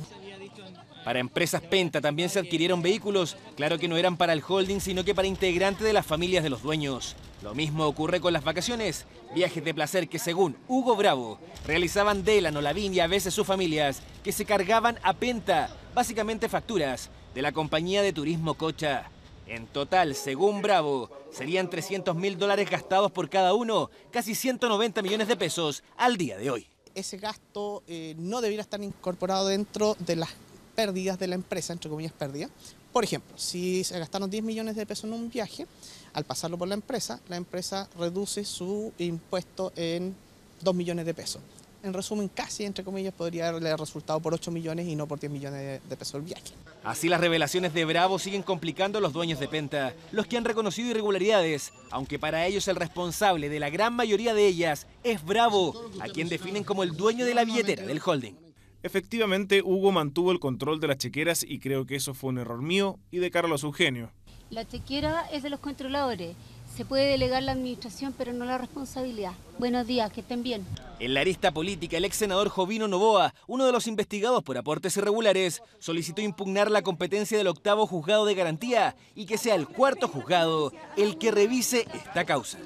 [SPEAKER 23] Para Empresas Penta también se adquirieron vehículos, claro que no eran para el holding, sino que para integrantes de las familias de los dueños. Lo mismo ocurre con las vacaciones, viajes de placer que según Hugo Bravo realizaban Delan, Olavín y a veces sus familias, que se cargaban a Penta, básicamente facturas de la compañía de turismo Cocha. En total, según Bravo, serían $300.000 gastados por cada uno, casi 190 millones de pesos al día de hoy.
[SPEAKER 9] Ese gasto no debiera estar incorporado dentro de las pérdidas de la empresa, entre comillas pérdidas. Por ejemplo, si se gastaron 10 millones de pesos en un viaje, al pasarlo por la empresa reduce su impuesto en 2 millones de pesos. En resumen, casi, entre comillas, podría haberle resultado por 8 millones y no por 10 millones de pesos el viaje.
[SPEAKER 23] Así las revelaciones de Bravo siguen complicando a los dueños de Penta, los que han reconocido irregularidades, aunque para ellos el responsable de la gran mayoría de ellas es Bravo, a quien definen como el dueño de la billetera del holding.
[SPEAKER 24] Efectivamente, Hugo mantuvo el control de las chequeras y creo que eso fue un error mío y de Carlos Eugenio.
[SPEAKER 11] La chequera es de los controladores. Se puede delegar la administración, pero no la responsabilidad. Buenos días, que estén bien.
[SPEAKER 23] En la arista política, el ex senador Jovino Novoa, uno de los investigados por aportes irregulares, solicitó impugnar la competencia del 8º juzgado de garantía y que sea el 4º juzgado el que revise esta causa.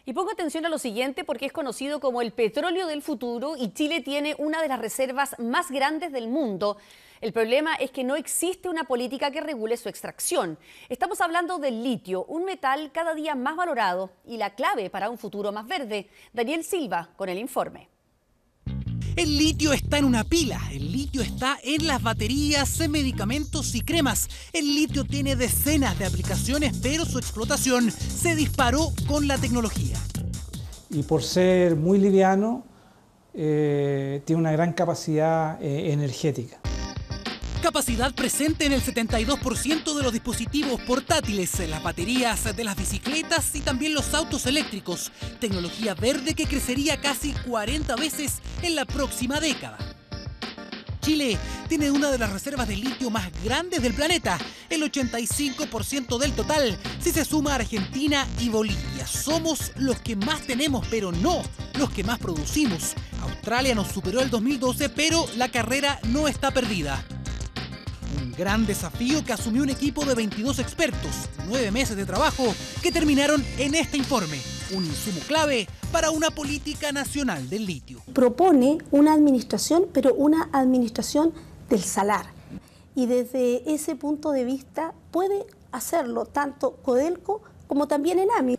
[SPEAKER 1] Y pongo atención a lo siguiente porque es conocido como el petróleo del futuro y Chile tiene una de las reservas más grandes del mundo. El problema es que no existe una política que regule su extracción. Estamos hablando del litio, un metal cada día más valorado y la clave para un futuro más verde. Daniel Silva con el informe.
[SPEAKER 13] El litio está en una pila, el litio está en las baterías, en medicamentos y cremas. El litio tiene decenas de aplicaciones, pero su explotación se disparó con la tecnología.
[SPEAKER 14] Y por ser muy liviano, tiene una gran capacidad energética.
[SPEAKER 13] Capacidad presente en el 72% de los dispositivos portátiles, las baterías de las bicicletas y también los autos eléctricos. Tecnología verde que crecería casi 40 veces en la próxima década. Chile tiene una de las reservas de litio más grandes del planeta, el 85% del total, si se suma Argentina y Bolivia. Somos los que más tenemos, pero no los que más producimos. Australia nos superó el 2012, pero la carrera no está perdida. Un gran desafío que asumió un equipo de 22 expertos, 9 meses de trabajo que terminaron en este informe, un insumo clave para una política nacional del litio.
[SPEAKER 25] Propone una administración, pero una administración del salar. Y desde ese punto de vista puede hacerlo tanto Codelco como también Enami.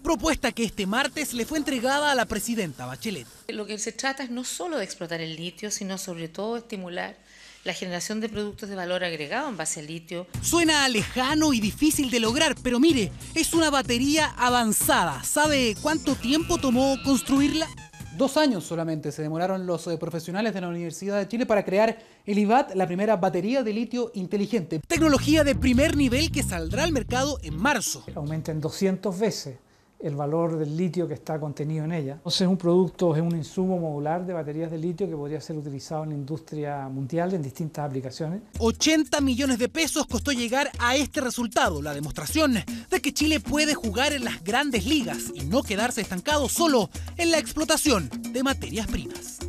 [SPEAKER 13] Propuesta que este martes le fue entregada a la presidenta Bachelet.
[SPEAKER 26] Lo que se trata es no solo de explotar el litio, sino sobre todo estimular la generación de productos de valor agregado en base al litio.
[SPEAKER 13] Suena lejano y difícil de lograr, pero mire, es una batería avanzada. ¿Sabe cuánto tiempo tomó construirla?
[SPEAKER 27] 2 años solamente se demoraron los profesionales de la Universidad de Chile para crear el IBAT, la primera batería de litio inteligente.
[SPEAKER 13] Tecnología de primer nivel que saldrá al mercado en marzo.
[SPEAKER 14] Aumenta en 200 veces el valor del litio que está contenido en ella. Entonces es un producto, es un insumo modular de baterías de litio que podría ser utilizado en la industria mundial en distintas aplicaciones.
[SPEAKER 13] 80 millones de pesos costó llegar a este resultado, la demostración de que Chile puede jugar en las grandes ligas y no quedarse estancado solo en la explotación de materias primas.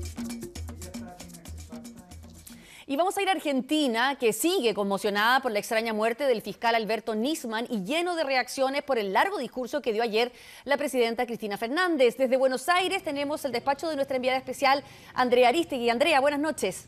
[SPEAKER 1] Y vamos a ir a Argentina, que sigue conmocionada por la extraña muerte del fiscal Alberto Nisman y lleno de reacciones por el largo discurso que dio ayer la presidenta Cristina Fernández. Desde Buenos Aires tenemos el despacho de nuestra enviada especial, Andrea Aristegui. Andrea, buenas noches.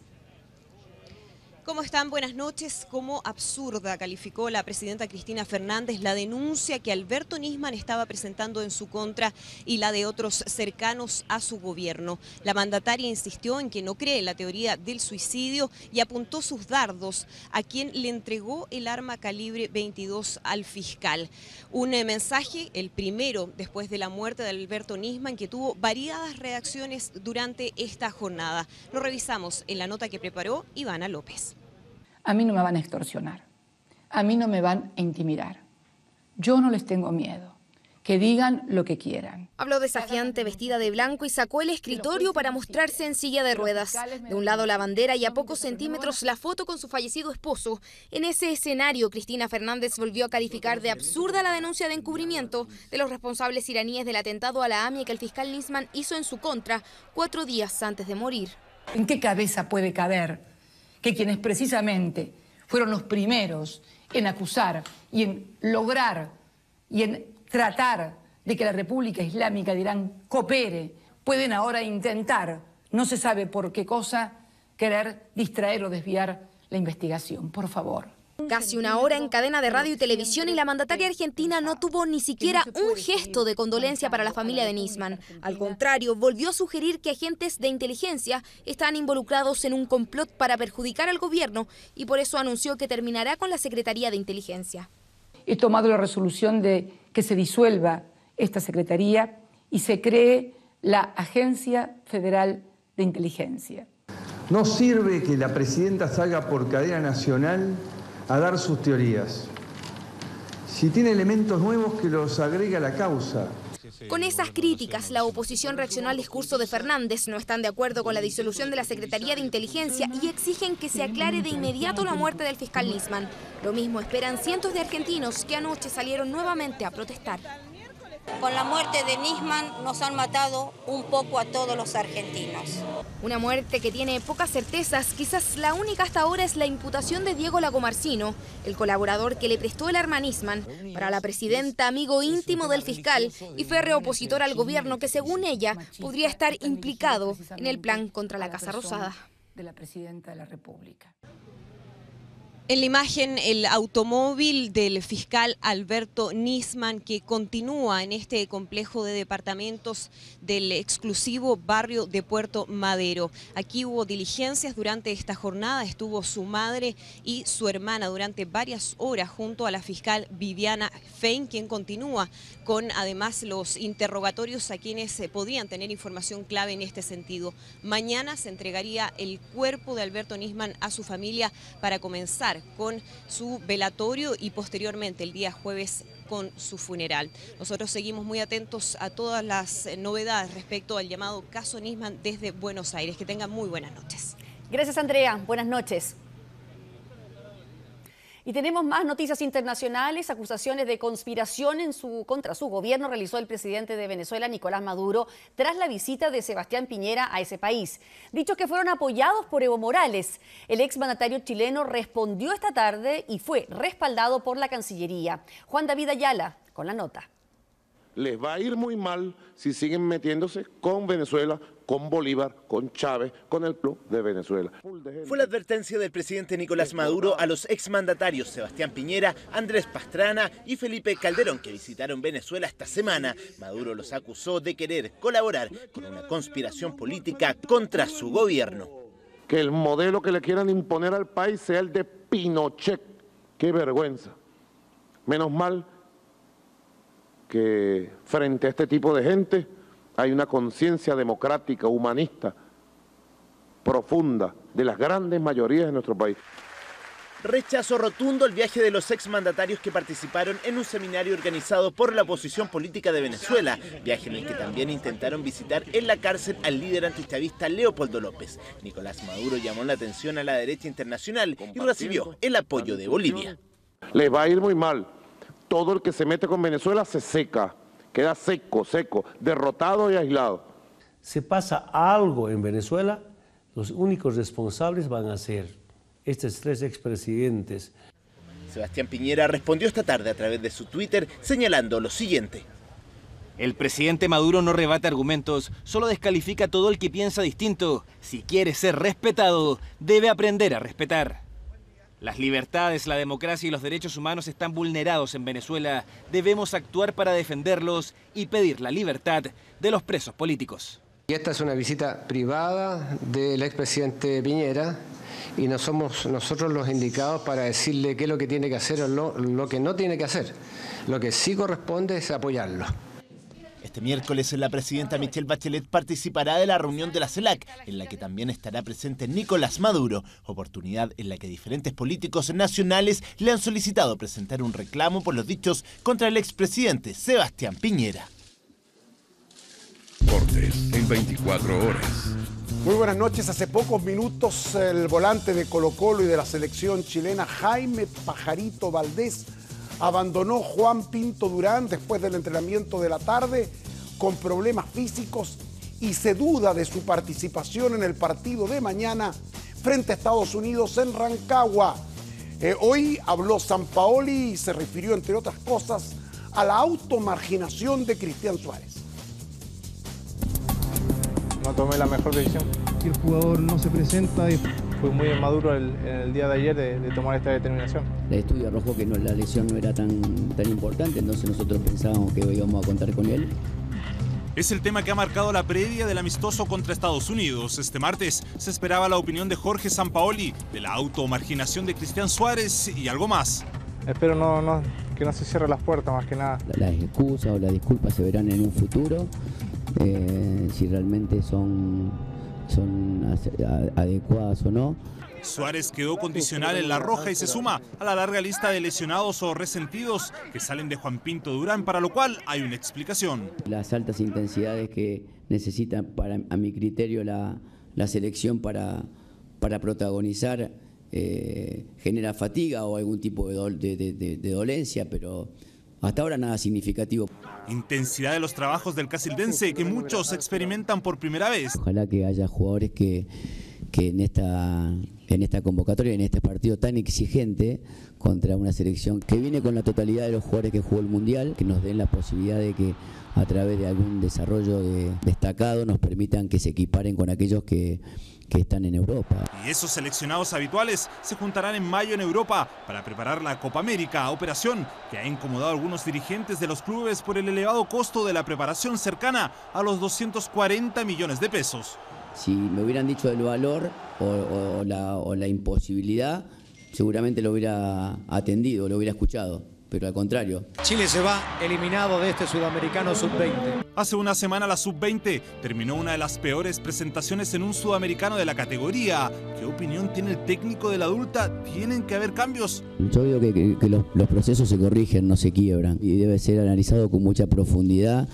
[SPEAKER 28] ¿Cómo están? Buenas noches. Como absurda calificó la presidenta Cristina Fernández la denuncia que Alberto Nisman estaba presentando en su contra y la de otros cercanos a su gobierno. La mandataria insistió en que no cree en la teoría del suicidio y apuntó sus dardos a quien le entregó el arma calibre 22 al fiscal. Un mensaje, el primero después de la muerte de Alberto Nisman, que tuvo variadas reacciones durante esta jornada. Lo revisamos en la nota que preparó Ivana López.
[SPEAKER 29] A mí no me van a extorsionar, a mí no me van a intimidar. Yo no les tengo miedo.
[SPEAKER 2] que digan lo que quieran.
[SPEAKER 4] Habló desafiante, vestida de blanco, y sacó el escritorio para mostrarse en silla de ruedas. De un lado la bandera y a pocos centímetros la foto con su fallecido esposo. En ese escenario, Cristina Fernández volvió a calificar de absurda la denuncia de encubrimiento de los responsables iraníes del atentado a la AMIA que el fiscal Nisman hizo en su contra 4 días antes de morir.
[SPEAKER 2] ¿En qué cabeza puede caber que quienes precisamente fueron los primeros en acusar y en lograr y en tratar de que la República Islámica de Irán coopere, pueden ahora intentar, no se sabe por qué cosa, querer distraer o desviar la investigación? Por favor.
[SPEAKER 4] Casi una hora en cadena de radio y televisión y la mandataria argentina no tuvo ni siquiera un gesto de condolencia para la familia de Nisman. Al contrario, volvió a sugerir que agentes de inteligencia están involucrados en un complot para perjudicar al gobierno y por eso anunció que terminará con la Secretaría de Inteligencia.
[SPEAKER 2] He tomado la resolución de que se disuelva esta secretaría y se cree la Agencia Federal de Inteligencia.
[SPEAKER 5] No sirve que la presidenta salga por cadena nacional a dar sus teorías. Si tiene elementos nuevos, que los agregue a la causa.
[SPEAKER 4] Con esas críticas, la oposición reaccionó al discurso de Fernández. No están de acuerdo con la disolución de la Secretaría de Inteligencia y exigen que se aclare de inmediato la muerte del fiscal Nisman. Lo mismo esperan cientos de argentinos que anoche salieron nuevamente a protestar.
[SPEAKER 12] Con la muerte de Nisman nos han matado un poco a todos los argentinos.
[SPEAKER 4] Una muerte que tiene pocas certezas, quizás la única hasta ahora es la imputación de Diego Lagomarsino, el colaborador que le prestó el arma a Nisman. Para la presidenta, amigo íntimo del fiscal y férreo opositor al gobierno que, según ella, podría estar implicado en el plan contra la Casa Rosada.
[SPEAKER 2] De la presidenta de la República.
[SPEAKER 28] En la imagen, el automóvil del fiscal Alberto Nisman, que continúa en este complejo de departamentos del exclusivo barrio de Puerto Madero. Aquí hubo diligencias durante esta jornada, estuvo su madre y su hermana durante varias horas junto a la fiscal Viviana Fein, quien continúa con además los interrogatorios a quienes podrían tener información clave en este sentido. Mañana se entregaría el cuerpo de Alberto Nisman a su familia para comenzar con su velatorio y posteriormente el día jueves con su funeral. Nosotros seguimos muy atentos a todas las novedades respecto al llamado caso Nisman desde Buenos Aires. Que tengan muy buenas noches.
[SPEAKER 1] Gracias, Andrea. Buenas noches. Y tenemos más noticias internacionales. Acusaciones de conspiración contra su gobierno realizó el presidente de Venezuela, Nicolás Maduro, tras la visita de Sebastián Piñera a ese país. Dichos que fueron apoyados por Evo Morales. El exmandatario chileno respondió esta tarde y fue respaldado por la Cancillería. Juan David Ayala con la nota.
[SPEAKER 15] Les va a ir muy mal si siguen metiéndose con Venezuela, con Bolívar, con Chávez, con el Club de Venezuela.
[SPEAKER 23] Fue la advertencia del presidente Nicolás Maduro a los exmandatarios Sebastián Piñera, Andrés Pastrana y Felipe Calderón, que visitaron Venezuela esta semana. Maduro los acusó de querer colaborar con una conspiración política contra su gobierno.
[SPEAKER 15] Que el modelo que le quieran imponer al país sea el de Pinochet. ¡Qué vergüenza! Menos mal que frente a este tipo de gente hay una conciencia democrática, humanista, profunda, de las grandes mayorías de nuestro país.
[SPEAKER 23] Rechazó rotundo el viaje de los exmandatarios que participaron en un seminario organizado por la oposición política de Venezuela, viaje en el que también intentaron visitar en la cárcel al líder antichavista Leopoldo López. Nicolás Maduro llamó la atención a la derecha internacional y recibió el apoyo de Bolivia.
[SPEAKER 15] Les va a ir muy mal. Todo el que se mete con Venezuela se seca, queda seco, derrotado y aislado.
[SPEAKER 16] Se pasa algo en Venezuela, los únicos responsables van a ser estos 3 expresidentes.
[SPEAKER 23] Sebastián Piñera respondió esta tarde a través de su Twitter señalando lo siguiente. El presidente Maduro no rebate argumentos, solo descalifica a todo el que piensa distinto. Si quiere ser respetado, debe aprender a respetar. Las libertades, la democracia y los derechos humanos están vulnerados en Venezuela. Debemos actuar para defenderlos y pedir la libertad de los presos políticos.
[SPEAKER 17] Y esta es una visita privada del expresidente Piñera y no somos nosotros los indicados para decirle qué es lo que tiene que hacer o lo que no tiene que hacer. Lo que sí corresponde es apoyarlo.
[SPEAKER 23] Este
[SPEAKER 3] Este miércoles la presidenta Michelle Bachelet participará de la reunión de la CELAC, en la que también estará presente Nicolás Maduro, oportunidad en la que diferentes políticos nacionales le han solicitado presentar un reclamo por los dichos contra el expresidente Sebastián Piñera.
[SPEAKER 6] Deportes en 24 horas.
[SPEAKER 7] Muy buenas noches. Hace pocos minutos el volante de Colo-Colo y de la selección chilena, Jaime Pajarito Valdés, abandonó Juan Pinto Durán después del entrenamiento de la tarde con problemas físicos y se duda de su participación en el partido de mañana frente a Estados Unidos en Rancagua. Hoy habló Sampaoli y se refirió, entre otras cosas, a la automarginación de Cristian Suárez.
[SPEAKER 8] No tomé la mejor decisión.
[SPEAKER 10] Si el jugador no se presenta...
[SPEAKER 8] Fue muy inmaduro el día de ayer de tomar esta determinación.
[SPEAKER 18] El estudio arrojó que la lesión no era tan importante, entonces nosotros pensábamos que íbamos a contar con él.
[SPEAKER 24] Es el tema que ha marcado la previa del amistoso contra Estados Unidos. Este martes se esperaba la opinión de Jorge Sampaoli de la automarginación de Cristian Suárez y algo más.
[SPEAKER 8] Espero que no se cierren las puertas, más que nada.
[SPEAKER 18] Las excusas o las disculpas se verán en un futuro, si realmente son adecuadas o no.
[SPEAKER 24] Suárez quedó condicional en la roja y se suma a la larga lista de lesionados o resentidos que salen de Juan Pinto Durán, para lo cual hay una explicación.
[SPEAKER 18] Las altas intensidades que necesita, a mi criterio, la selección para protagonizar genera fatiga o algún tipo de dolencia, pero hasta ahora nada significativo.
[SPEAKER 24] Intensidad de los trabajos del casildense que muchos experimentan por primera vez.
[SPEAKER 18] Ojalá que haya jugadores que en esta convocatoria, en este partido tan exigente contra una selección que viene con la totalidad de los jugadores que jugó el Mundial, que nos den la posibilidad de que a través de algún desarrollo destacado nos permitan que se equiparen con aquellos que están en Europa.
[SPEAKER 24] Y esos seleccionados habituales se juntarán en mayo en Europa para preparar la Copa América, operación que ha incomodado a algunos dirigentes de los clubes por el elevado costo de la preparación, cercana a los 240 millones de pesos.
[SPEAKER 18] Si me hubieran dicho el valor o la imposibilidad, seguramente lo hubiera atendido, lo hubiera escuchado. Pero al contrario.
[SPEAKER 21] Chile se va eliminado de este sudamericano sub-20.
[SPEAKER 24] Hace una semana la sub-20 terminó una de las peores presentaciones en un sudamericano de la categoría. ¿Qué opinión tiene el técnico de la adulta? ¿Tienen que haber cambios?
[SPEAKER 18] Yo digo que los procesos se corrigen, no se quiebran. Y debe ser analizado con mucha profundidad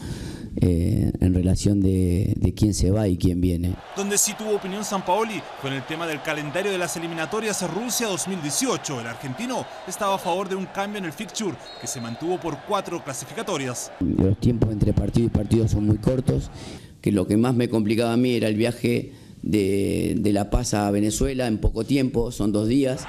[SPEAKER 18] en relación de quién se va y quién viene.
[SPEAKER 24] Donde sí tuvo opinión Sampaoli fue en el tema del calendario de las eliminatorias a Rusia 2018. El argentino estaba a favor de un cambio en el fixture que se mantuvo por 4 clasificatorias.
[SPEAKER 18] Los tiempos entre partido y partido son muy cortos, que lo que más me complicaba a mí era el viaje de La Paz a Venezuela en poco tiempo, son 2 días.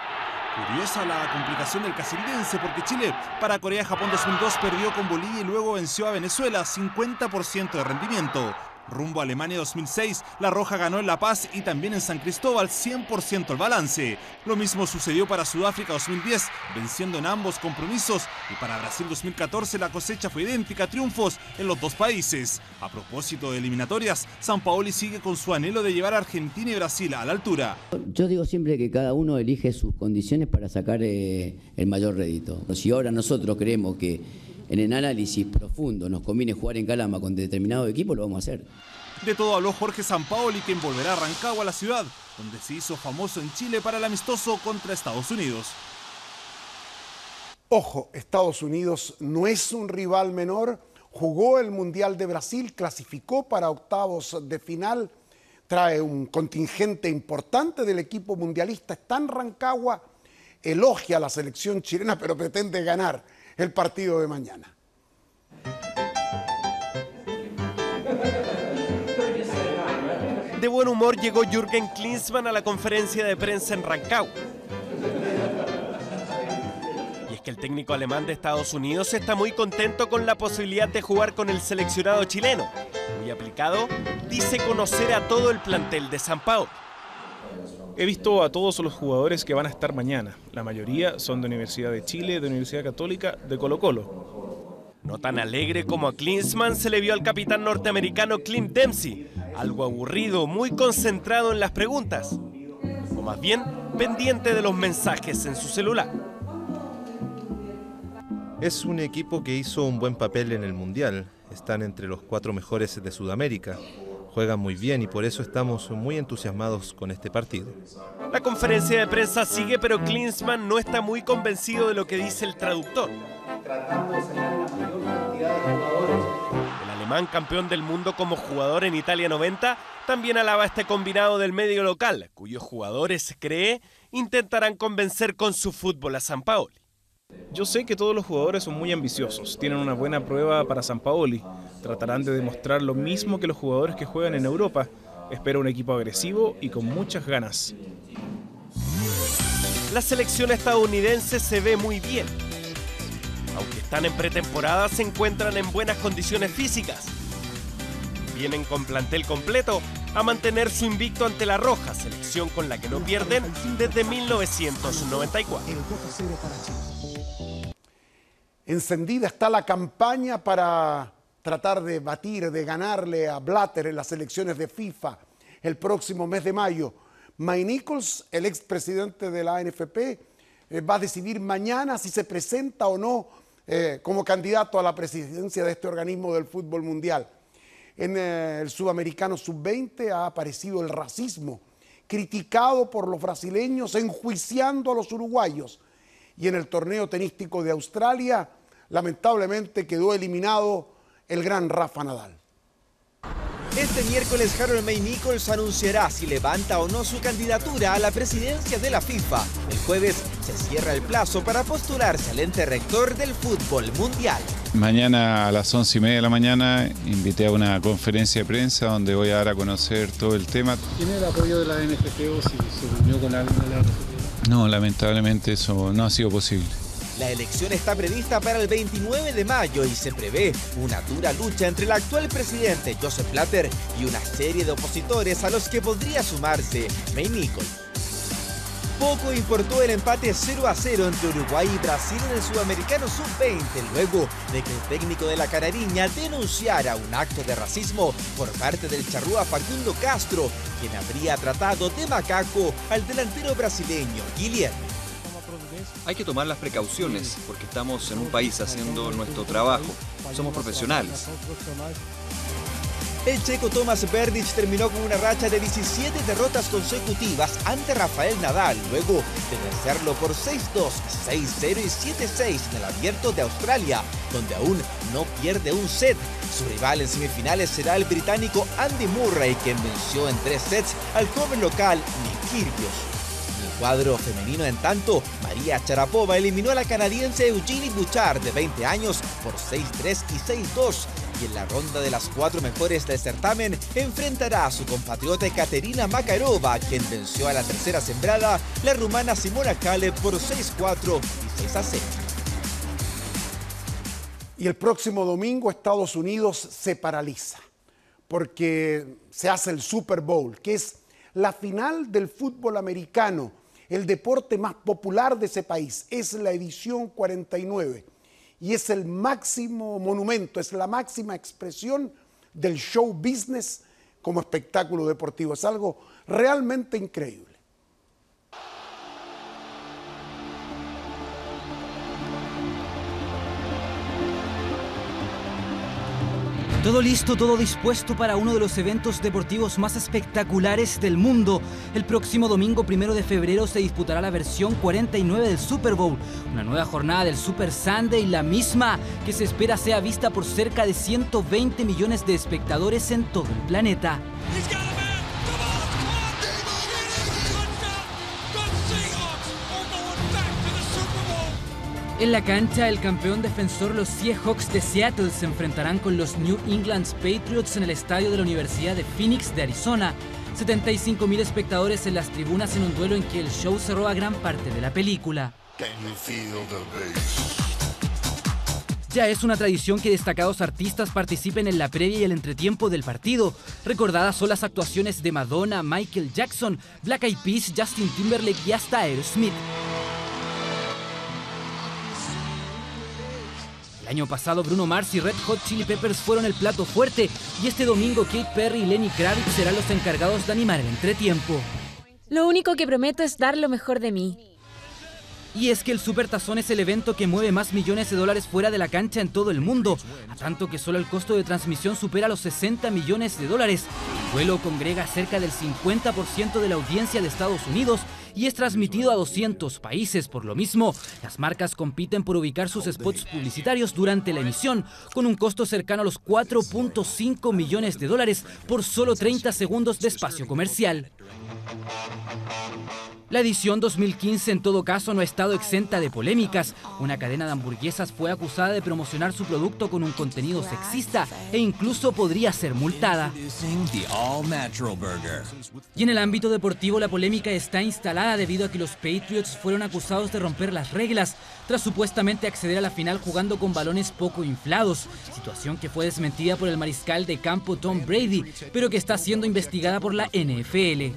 [SPEAKER 24] Curiosa la complicación del casildense, porque Chile para Corea-Japón 2002 perdió con Bolivia y luego venció a Venezuela, 50% de rendimiento. Rumbo a Alemania 2006, La Roja ganó en La Paz y también en San Cristóbal, 100% el balance. Lo mismo sucedió para Sudáfrica 2010, venciendo en ambos compromisos, y para Brasil 2014 la cosecha fue idéntica, triunfos en los 2 países. A propósito de eliminatorias, Sampaoli sigue con su anhelo de llevar a Argentina y Brasil a la altura.
[SPEAKER 18] Yo digo siempre que cada uno elige sus condiciones para sacar el mayor rédito. Si ahora nosotros creemos que en el análisis profundo nos conviene jugar en Calama con determinado equipo, lo vamos a hacer.
[SPEAKER 24] De todo habló Jorge Sampaoli, quien volverá a Rancagua, la ciudad donde se hizo famoso en Chile para el amistoso contra Estados Unidos.
[SPEAKER 7] Ojo, Estados Unidos no es un rival menor, jugó el Mundial de Brasil, clasificó para octavos de final, trae un contingente importante del equipo mundialista, está en Rancagua, elogia a la selección chilena, pero pretende ganar el partido de mañana.
[SPEAKER 23] De buen humor llegó Jürgen Klinsmann a la conferencia de prensa en Rancagua. Y es que el técnico alemán de Estados Unidos está muy contento con la posibilidad de jugar con el seleccionado chileno. Muy aplicado, dice conocer a todo el plantel de Sampaoli.
[SPEAKER 24] He visto a todos los jugadores que van a estar mañana. La mayoría son de Universidad de Chile, de Universidad Católica, de Colo-Colo.
[SPEAKER 23] No tan alegre como a Klinsmann se le vio al capitán norteamericano Clint Dempsey, algo aburrido, muy concentrado en las preguntas, o más bien pendiente de los mensajes en su celular.
[SPEAKER 22] Es un equipo que hizo un buen papel en el Mundial.
[SPEAKER 9] están entre los 4 mejores de Sudamérica. Juegan muy bien y por eso estamos muy entusiasmados con este partido.
[SPEAKER 11] La conferencia de prensa sigue, pero Klinsmann no está muy convencido de lo que dice el traductor. El alemán, campeón del mundo como jugador en Italia 90, también alaba este combinado del medio local, cuyos jugadores, cree, intentarán convencer con su fútbol a Sampaoli.
[SPEAKER 24] Yo sé que todos los jugadores son muy ambiciosos, tienen una buena prueba para Sampaoli. Tratarán de demostrar lo mismo que los jugadores que juegan en Europa. Espero un equipo agresivo y con muchas ganas.
[SPEAKER 11] La selección estadounidense se ve muy bien. Aunque están en pretemporada, se encuentran en buenas condiciones físicas. Vienen con plantel completo a mantener su invicto ante la Roja, selección con la que no pierden desde 1994.
[SPEAKER 7] Encendida está la campaña para tratar de batir, de ganarle a Blatter en las elecciones de FIFA el próximo mes de mayo. Mike Nichols, el expresidente de la ANFP, va a decidir mañana si se presenta o no como candidato a la presidencia de este organismo del fútbol mundial. En el Sudamericano Sub-20 ha aparecido el racismo, criticado por los brasileños, enjuiciando a los uruguayos. Y en el torneo tenístico de Australia, lamentablemente quedó eliminado el gran Rafa Nadal.
[SPEAKER 19] Este miércoles Harold May Nichols anunciará si levanta o no su candidatura a la presidencia de la FIFA. El jueves se cierra el plazo para postularse al ente rector del fútbol mundial.
[SPEAKER 20] Mañana a las 11:30 de la mañana invité a una conferencia de prensa donde voy a dar a conocer todo el tema.
[SPEAKER 10] ¿Tiene el apoyo de la NFP o si se unió con alguien de la NFP?
[SPEAKER 20] No, lamentablemente eso no ha sido posible.
[SPEAKER 19] La elección está prevista para el 29 de mayo y se prevé una dura lucha entre el actual presidente Joseph Blatter y una serie de opositores a los que podría sumarse May Nichols. Poco importó el empate 0-0 entre Uruguay y Brasil en el Sudamericano Sub-20 luego de que el técnico de la Canariña denunciara un acto de racismo por parte del charrúa Facundo Castro, quien habría tratado de macaco al delantero brasileño Guilherme.
[SPEAKER 22] Hay que tomar las precauciones porque estamos en un país haciendo nuestro trabajo. Somos profesionales.
[SPEAKER 19] El checo Tomas Berdych terminó con una racha de 17 derrotas consecutivas ante Rafael Nadal, luego de vencerlo por 6-2, 6-0 y 7-6 en el Abierto de Australia, donde aún no pierde un set. Su rival en semifinales será el británico Andy Murray, quien venció en 3 sets al joven local Nick Kyrgios. En el cuadro femenino, en tanto, María Sharapova eliminó a la canadiense Eugenie Bouchard, de 20 años, por 6-3 y 6-2. Y en la ronda de las 4 mejores del certamen enfrentará a su compatriota Katerina Makarova, quien venció a la tercera sembrada, la rumana Simona Halep, por 6-4 y 6-0.
[SPEAKER 7] Y el próximo domingo Estados Unidos se paraliza porque se hace el Super Bowl, que es la final del fútbol americano, el deporte más popular de ese país. Es la edición 49 y es el máximo monumento, es la máxima expresión del show business como espectáculo deportivo. Es algo realmente increíble.
[SPEAKER 25] Todo listo, todo dispuesto para uno de los eventos deportivos más espectaculares del mundo. El próximo domingo 1 de febrero se disputará la versión 49 del Super Bowl, una nueva jornada del Super Sunday, la misma que se espera sea vista por cerca de 120 millones de espectadores en todo el planeta. En la cancha, el campeón defensor, los Seahawks de Seattle, se enfrentarán con los New England Patriots en el estadio de la Universidad de Phoenix de Arizona. 75,000 espectadores en las tribunas en un duelo en que el show se roba gran parte de la película. Ya es una tradición que destacados artistas participen en la previa y el entretiempo del partido. Recordadas son las actuaciones de Madonna, Michael Jackson, Black Eyed Peas, Justin Timberlake y hasta Aerosmith. El año pasado Bruno Mars y Red Hot Chili Peppers fueron el plato fuerte y este domingo Katy Perry y Lenny Kravitz serán los encargados de animar el entretiempo.
[SPEAKER 26] Lo único que prometo es dar lo mejor de mí.
[SPEAKER 25] Y es que el Supertazón es el evento que mueve más millones de dólares fuera de la cancha en todo el mundo, a tanto que solo el costo de transmisión supera los 60 millones de dólares. El duelo congrega cerca del 50% de la audiencia de Estados Unidos y es transmitido a 200 países. Por lo mismo, las marcas compiten por ubicar sus spots publicitarios durante la emisión, con un costo cercano a los 4.5 millones de dólares por solo 30 segundos de espacio comercial. La edición 2015 en todo caso no ha estado exenta de polémicas. Una cadena de hamburguesas fue acusada de promocionar su producto con un contenido sexista e incluso podría ser multada. Y en el ámbito deportivo la polémica está instalada debido a que los Patriots fueron acusados de romper las reglas tras supuestamente acceder a la final jugando con balones poco inflados, situación que fue desmentida por el mariscal de campo Tom Brady, pero que está siendo investigada por la NFL.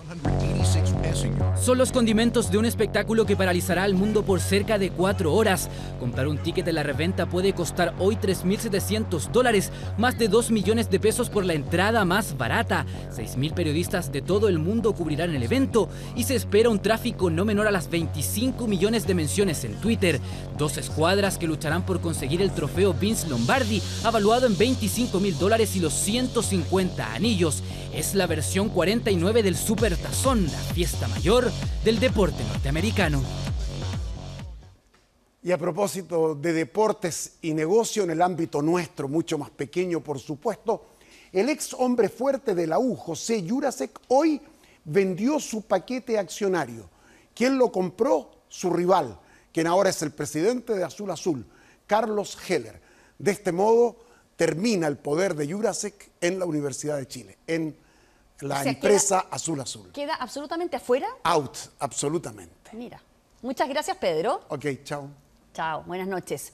[SPEAKER 25] Son los condimentos de un espectáculo que paralizará al mundo por cerca de 4 horas. Comprar un ticket en la reventa puede costar hoy $3.700, más de 2 millones de pesos por la entrada más barata. 6.000 periodistas de todo el mundo cubrirán el evento y se espera un tráfico no menor a las 25 millones de menciones en Twitter. 2 escuadras que lucharán por conseguir el trofeo Vince Lombardi, avaluado en $25.000 y los 150 anillos. Es la versión 49 del Supertazón, la fiesta mayor del deporte norteamericano.
[SPEAKER 7] Y a propósito de deportes y negocio en el ámbito nuestro, mucho más pequeño por supuesto, el ex hombre fuerte de la U, José Jurasek, hoy vendió su paquete accionario. ¿Quién lo compró? Su rival, quien ahora es el presidente de Azul Azul, Carlos Heller. De este modo termina el poder de Jurasek en la Universidad de Chile, en la empresa Azul Azul.
[SPEAKER 1] ¿Queda absolutamente afuera?
[SPEAKER 7] Out, absolutamente.
[SPEAKER 1] Mira. Muchas gracias, Pedro.
[SPEAKER 7] Ok, chao.
[SPEAKER 1] Chao, buenas noches.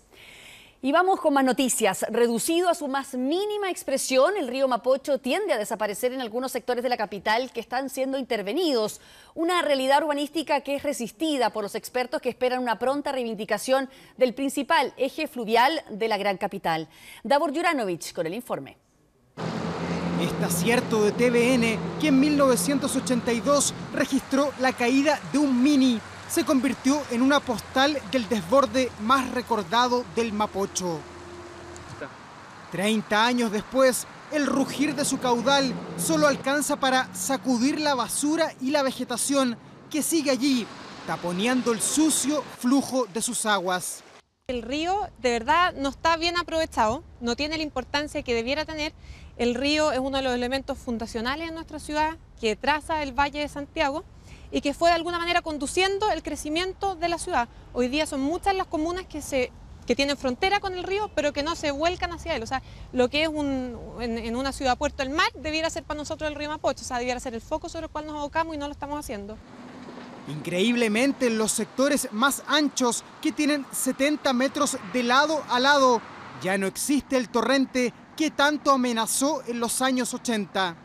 [SPEAKER 1] Y vamos con más noticias. Reducido a su más mínima expresión, el río Mapocho tiende a desaparecer en algunos sectores de la capital que están siendo intervenidos. Una realidad urbanística que es resistida por los expertos que esperan una pronta reivindicación del principal eje fluvial de la gran capital. Davor Juranovic con el informe.
[SPEAKER 2] Está cierto de TVN que en 1982 registró la caída de un mini. Se convirtió en una postal del desborde más recordado del Mapocho. 30 años después, el rugir de su caudal solo alcanza para sacudir la basura y la vegetación que sigue allí, taponeando el sucio flujo de sus aguas.
[SPEAKER 4] El río de verdad no está bien aprovechado, no tiene la importancia que debiera tener. El río es uno de los elementos fundacionales en nuestra ciudad que traza el Valle de Santiago y que fue de alguna manera conduciendo el crecimiento de la ciudad. Hoy día son muchas las comunas que tienen frontera con el río, pero que no se vuelcan hacia él. O sea, lo que es en una ciudad puerto del mar debiera ser para nosotros el río Mapocho, o sea, debiera ser el foco sobre el cual nos abocamos y no lo estamos haciendo.
[SPEAKER 2] Increíblemente, en los sectores más anchos, que tienen 70 metros de lado a lado, ya no existe el torrente que tanto amenazó en los años 80.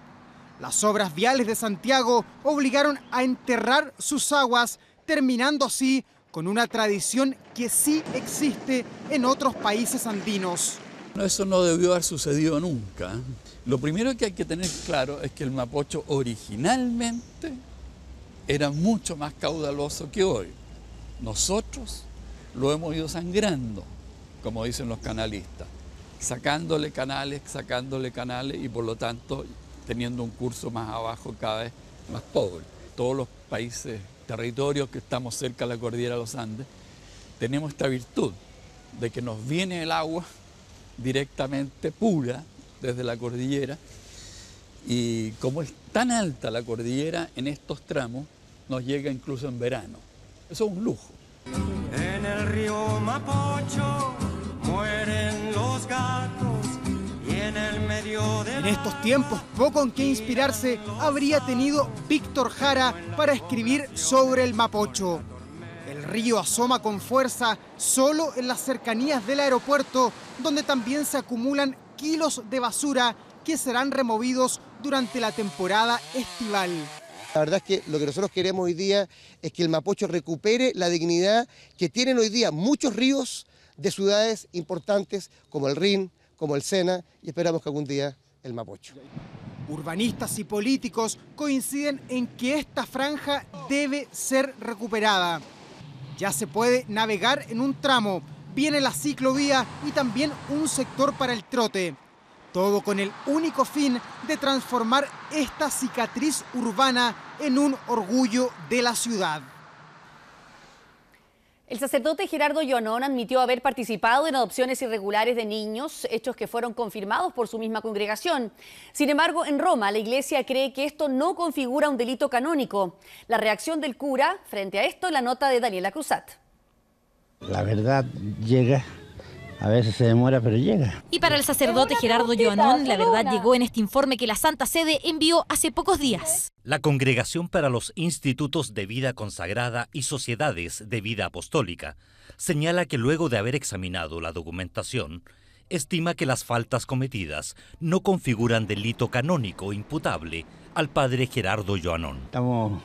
[SPEAKER 2] Las obras viales de Santiago obligaron a enterrar sus aguas, terminando así con una tradición que sí existe en otros países andinos.
[SPEAKER 5] No, eso no debió haber sucedido nunca. Lo primero que hay que tener claro es que el Mapocho originalmente era mucho más caudaloso que hoy. Nosotros lo hemos ido sangrando, como dicen los canalistas, sacándole canales y por lo tanto teniendo un curso más abajo cada vez más pobre. Todos los países, territorios que estamos cerca de la cordillera de los Andes, tenemos esta virtud de que nos viene el agua directamente pura desde la cordillera y como es tan alta la cordillera en estos tramos, nos llega incluso en verano. Eso es un lujo.
[SPEAKER 12] En el río Mapocho mueren los gatos y en el medio de...
[SPEAKER 2] En estos tiempos, poco en qué inspirarse habría tenido Víctor Jara para escribir sobre el Mapocho. El río asoma con fuerza solo en las cercanías del aeropuerto, donde también se acumulan kilos de basura que serán removidos durante la temporada estival.
[SPEAKER 13] La verdad es que lo que nosotros queremos hoy día es que el Mapocho recupere la dignidad que tienen hoy día muchos ríos de ciudades importantes como el Rin, como el Sena, y esperamos que algún día el Mapocho.
[SPEAKER 2] Urbanistas y políticos coinciden en que esta franja debe ser recuperada. Ya se puede navegar en un tramo, viene la ciclovía y también un sector para el trote. Todo con el único fin de transformar esta cicatriz urbana en un orgullo de la ciudad.
[SPEAKER 1] El sacerdote Gerardo Joanón admitió haber participado en adopciones irregulares de niños, hechos que fueron confirmados por su misma congregación. Sin embargo, en Roma, la Iglesia cree que esto no configura un delito canónico. La reacción del cura frente a esto, la nota de Daniela Cruzat.
[SPEAKER 3] La verdad llega. A veces se demora, pero llega.
[SPEAKER 14] Y para el sacerdote Gerardo Joanón, la verdad llegó en este informe que la Santa Sede envió hace pocos días.
[SPEAKER 15] La Congregación para los Institutos de Vida Consagrada y Sociedades de Vida Apostólica señala que luego de haber examinado la documentación, estima que las faltas cometidas no configuran delito canónico imputable al padre Gerardo Joanón.
[SPEAKER 3] Estamos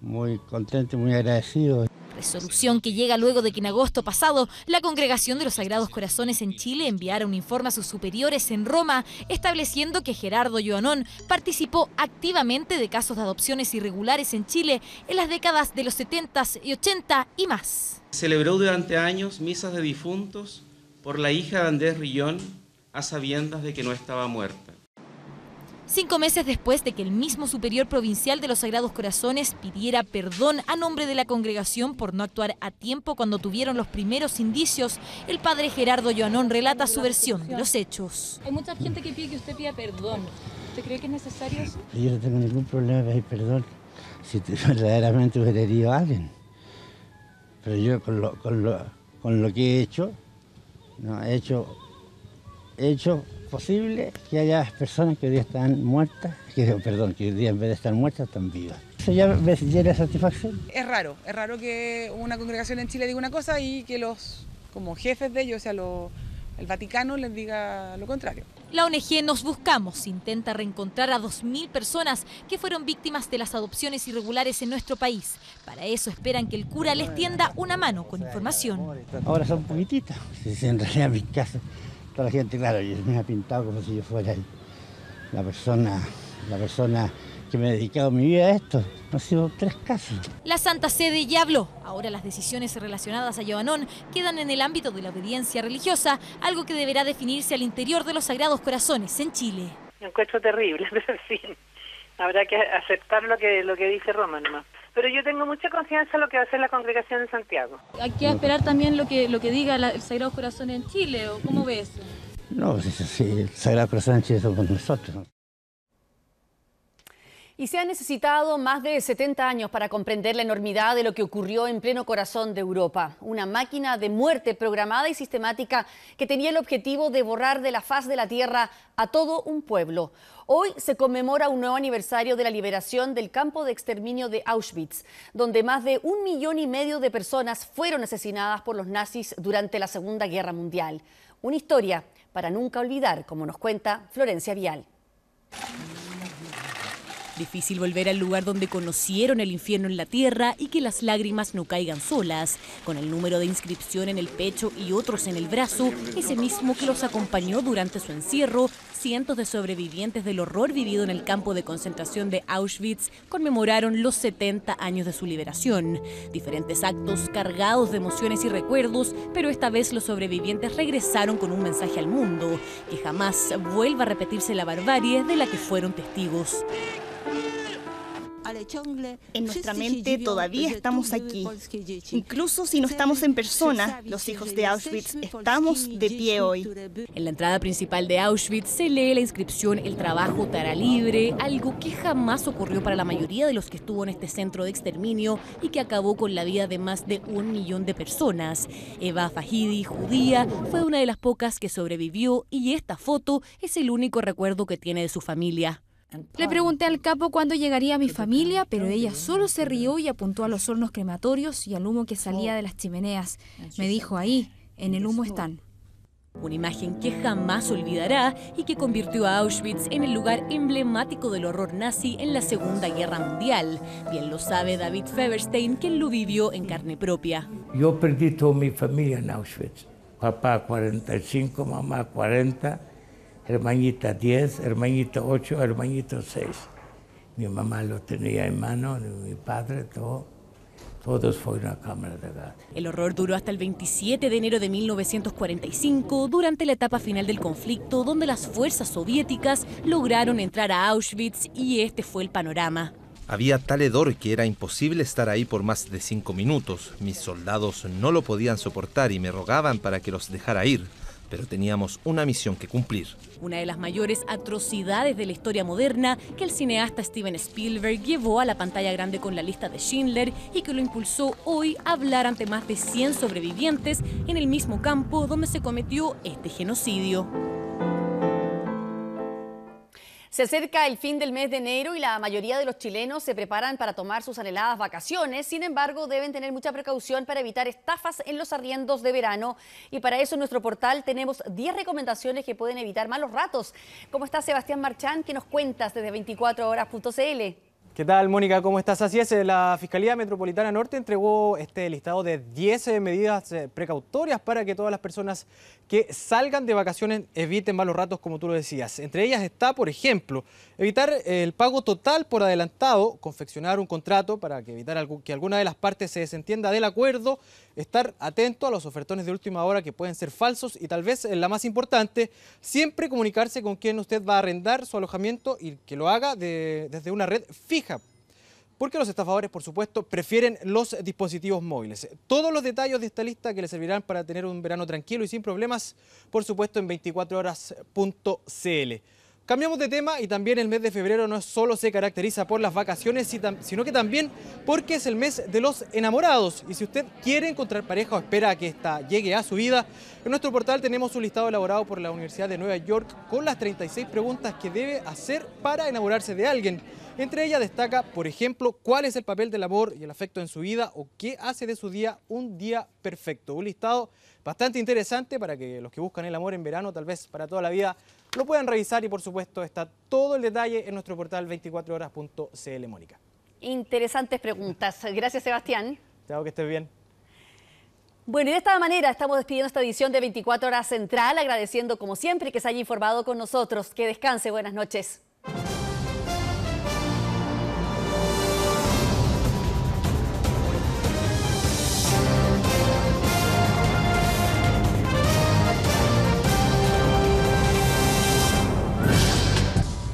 [SPEAKER 3] muy contentos, muy agradecidos.
[SPEAKER 14] Resolución que llega luego de que en agosto pasado la Congregación de los Sagrados Corazones en Chile enviara un informe a sus superiores en Roma estableciendo que Gerardo Joanón participó activamente de casos de adopciones irregulares en Chile en las décadas de los 70 y 80 y más.
[SPEAKER 16] Celebró durante años misas de difuntos por la hija de Andrés Rillón a sabiendas de que no estaba muerta.
[SPEAKER 14] 5 meses después de que el mismo superior provincial de los Sagrados Corazones pidiera perdón a nombre de la congregación por no actuar a tiempo cuando tuvieron los primeros indicios, el padre Gerardo Joanón relata su versión de los hechos.
[SPEAKER 17] Hay mucha gente que pide que usted pida perdón. ¿Usted cree que es necesario eso?
[SPEAKER 3] Yo no tengo ningún problema de pedir perdón si verdaderamente hubiera herido a alguien. Pero yo con lo que he hecho, no, he hecho posible que haya personas que hoy día están muertas, que hoy día en vez de estar muertas están vivas. Eso ya me llena satisfacción.
[SPEAKER 26] Es raro que una congregación en Chile diga una cosa y que los como jefes de ellos, o sea, el Vaticano les diga lo contrario.
[SPEAKER 14] La ONG Nos Buscamos intenta reencontrar a 2.000 personas que fueron víctimas de las adopciones irregulares en nuestro país. Para eso esperan que el cura les tienda una mano con información.
[SPEAKER 3] Ahora son poquititas, si en realidad en mi casa toda la gente, claro, me ha pintado como si yo fuera la persona que me he dedicado mi vida a esto. Han sido 3 casos.
[SPEAKER 14] La Santa Sede ya habló. Ahora las decisiones relacionadas a Joanón quedan en el ámbito de la obediencia religiosa, algo que deberá definirse al interior de los Sagrados Corazones en Chile.
[SPEAKER 27] Lo encuentro terrible, pero en fin, habrá que aceptar lo que dice Roma nomás. Pero yo tengo mucha confianza en lo que va a hacer la congregación de Santiago.
[SPEAKER 17] Hay que esperar también lo que diga el Sagrado Corazón en Chile, ¿o cómo ves?
[SPEAKER 3] No, sí, el Sagrado Corazón en Chile somos nosotros.
[SPEAKER 1] Y se han necesitado más de 70 años para comprender la enormidad de lo que ocurrió en pleno corazón de Europa. Una máquina de muerte programada y sistemática que tenía el objetivo de borrar de la faz de la tierra a todo un pueblo. Hoy se conmemora un nuevo aniversario de la liberación del campo de exterminio de Auschwitz, donde más de 1,5 millones de personas fueron asesinadas por los nazis durante la Segunda Guerra Mundial. Una historia para nunca olvidar, como nos cuenta Florencia Vial.
[SPEAKER 28] Difícil volver al lugar donde conocieron el infierno en la tierra y que las lágrimas no caigan solas. Con el número de inscripción en el pecho y otros en el brazo, ese mismo que los acompañó durante su encierro, cientos de sobrevivientes del horror vivido en el campo de concentración de Auschwitz conmemoraron los 70 años de su liberación. Diferentes actos cargados de emociones y recuerdos, pero esta vez los sobrevivientes regresaron con un mensaje al mundo, que jamás vuelva a repetirse la barbarie de la que fueron testigos.
[SPEAKER 29] En nuestra mente todavía estamos aquí. Incluso si no estamos en persona, los hijos de Auschwitz estamos de pie hoy.
[SPEAKER 28] En la entrada principal de Auschwitz se lee la inscripción "El trabajo te hará libre", algo que jamás ocurrió para la mayoría de los que estuvo en este centro de exterminio y que acabó con la vida de más de 1 millón de personas. Eva Fahidi, judía, fue una de las pocas que sobrevivió y esta foto es el único recuerdo que tiene de su familia.
[SPEAKER 30] Le pregunté al capo cuándo llegaría mi familia, pero ella solo se rió y apuntó a los hornos crematorios y al humo que salía de las chimeneas. Me dijo, ahí, en el humo están.
[SPEAKER 28] Una imagen que jamás olvidará y que convirtió a Auschwitz en el lugar emblemático del horror nazi en la Segunda Guerra Mundial. Bien lo sabe David Feberstein, quien lo vivió en carne propia.
[SPEAKER 31] Yo perdí toda mi familia en Auschwitz. Papá 45, mamá 40. Hermanita 10, hermanita 8, hermanito 6. Mi mamá lo tenía en mano, mi padre, todo. Todos fue una cámara de gas.
[SPEAKER 28] El horror duró hasta el 27 de enero de 1945, durante la etapa final del conflicto, donde las fuerzas soviéticas lograron entrar a Auschwitz, y este fue el panorama.
[SPEAKER 6] Había tal hedor que era imposible estar ahí por más de 5 minutos. Mis soldados no lo podían soportar y me rogaban para que los dejara ir, pero teníamos una misión que cumplir.
[SPEAKER 28] Una de las mayores atrocidades de la historia moderna que el cineasta Steven Spielberg llevó a la pantalla grande con La lista de Schindler y que lo impulsó hoy a hablar ante más de 100 sobrevivientes en el mismo campo donde se cometió este genocidio.
[SPEAKER 1] Se acerca el fin del mes de enero y la mayoría de los chilenos se preparan para tomar sus anheladas vacaciones. Sin embargo, deben tener mucha precaución para evitar estafas en los arriendos de verano. Y para eso en nuestro portal tenemos 10 recomendaciones que pueden evitar malos ratos. ¿Cómo está Sebastián Marchán? ¿Qué nos cuentas desde 24horas.cl?
[SPEAKER 8] ¿Qué tal, Mónica? ¿Cómo estás? Así es, la Fiscalía Metropolitana Norte entregó este listado de 10 medidas precautorias para que todas las personas que salgan de vacaciones eviten malos ratos, como tú lo decías. Entre ellas está, por ejemplo, evitar el pago total por adelantado, confeccionar un contrato para que evitar que alguna de las partes se desentienda del acuerdo, estar atento a los ofertones de última hora que pueden ser falsos y tal vez la más importante, siempre comunicarse con quien usted va a arrendar su alojamiento y que lo haga desde una red fija. Porque los estafadores, por supuesto, prefieren los dispositivos móviles. Todos los detalles de esta lista que les servirán para tener un verano tranquilo y sin problemas, por supuesto, en 24horas.cl. Cambiamos de tema y también el mes de febrero no solo se caracteriza por las vacaciones, sino que también porque es el mes de los enamorados. Y si usted quiere encontrar pareja o espera a que esta llegue a su vida, en nuestro portal tenemos un listado elaborado por la Universidad de Nueva York con las 36 preguntas que debe hacer para enamorarse de alguien. Entre ellas destaca, por ejemplo, cuál es el papel del amor y el afecto en su vida o qué hace de su día un día perfecto. Un listado bastante interesante para que los que buscan el amor en verano, tal vez para toda la vida, lo puedan revisar y por supuesto está todo el detalle en nuestro portal 24horas.cl, Mónica.
[SPEAKER 1] Interesantes preguntas. Gracias, Sebastián.
[SPEAKER 8] Chao, que estés bien.
[SPEAKER 1] Bueno, y de esta manera estamos despidiendo esta edición de 24 Horas Central, agradeciendo como siempre que se haya informado con nosotros. Que descanse, buenas noches.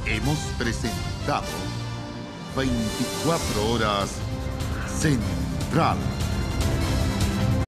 [SPEAKER 9] Hemos presentado 24 Horas Central.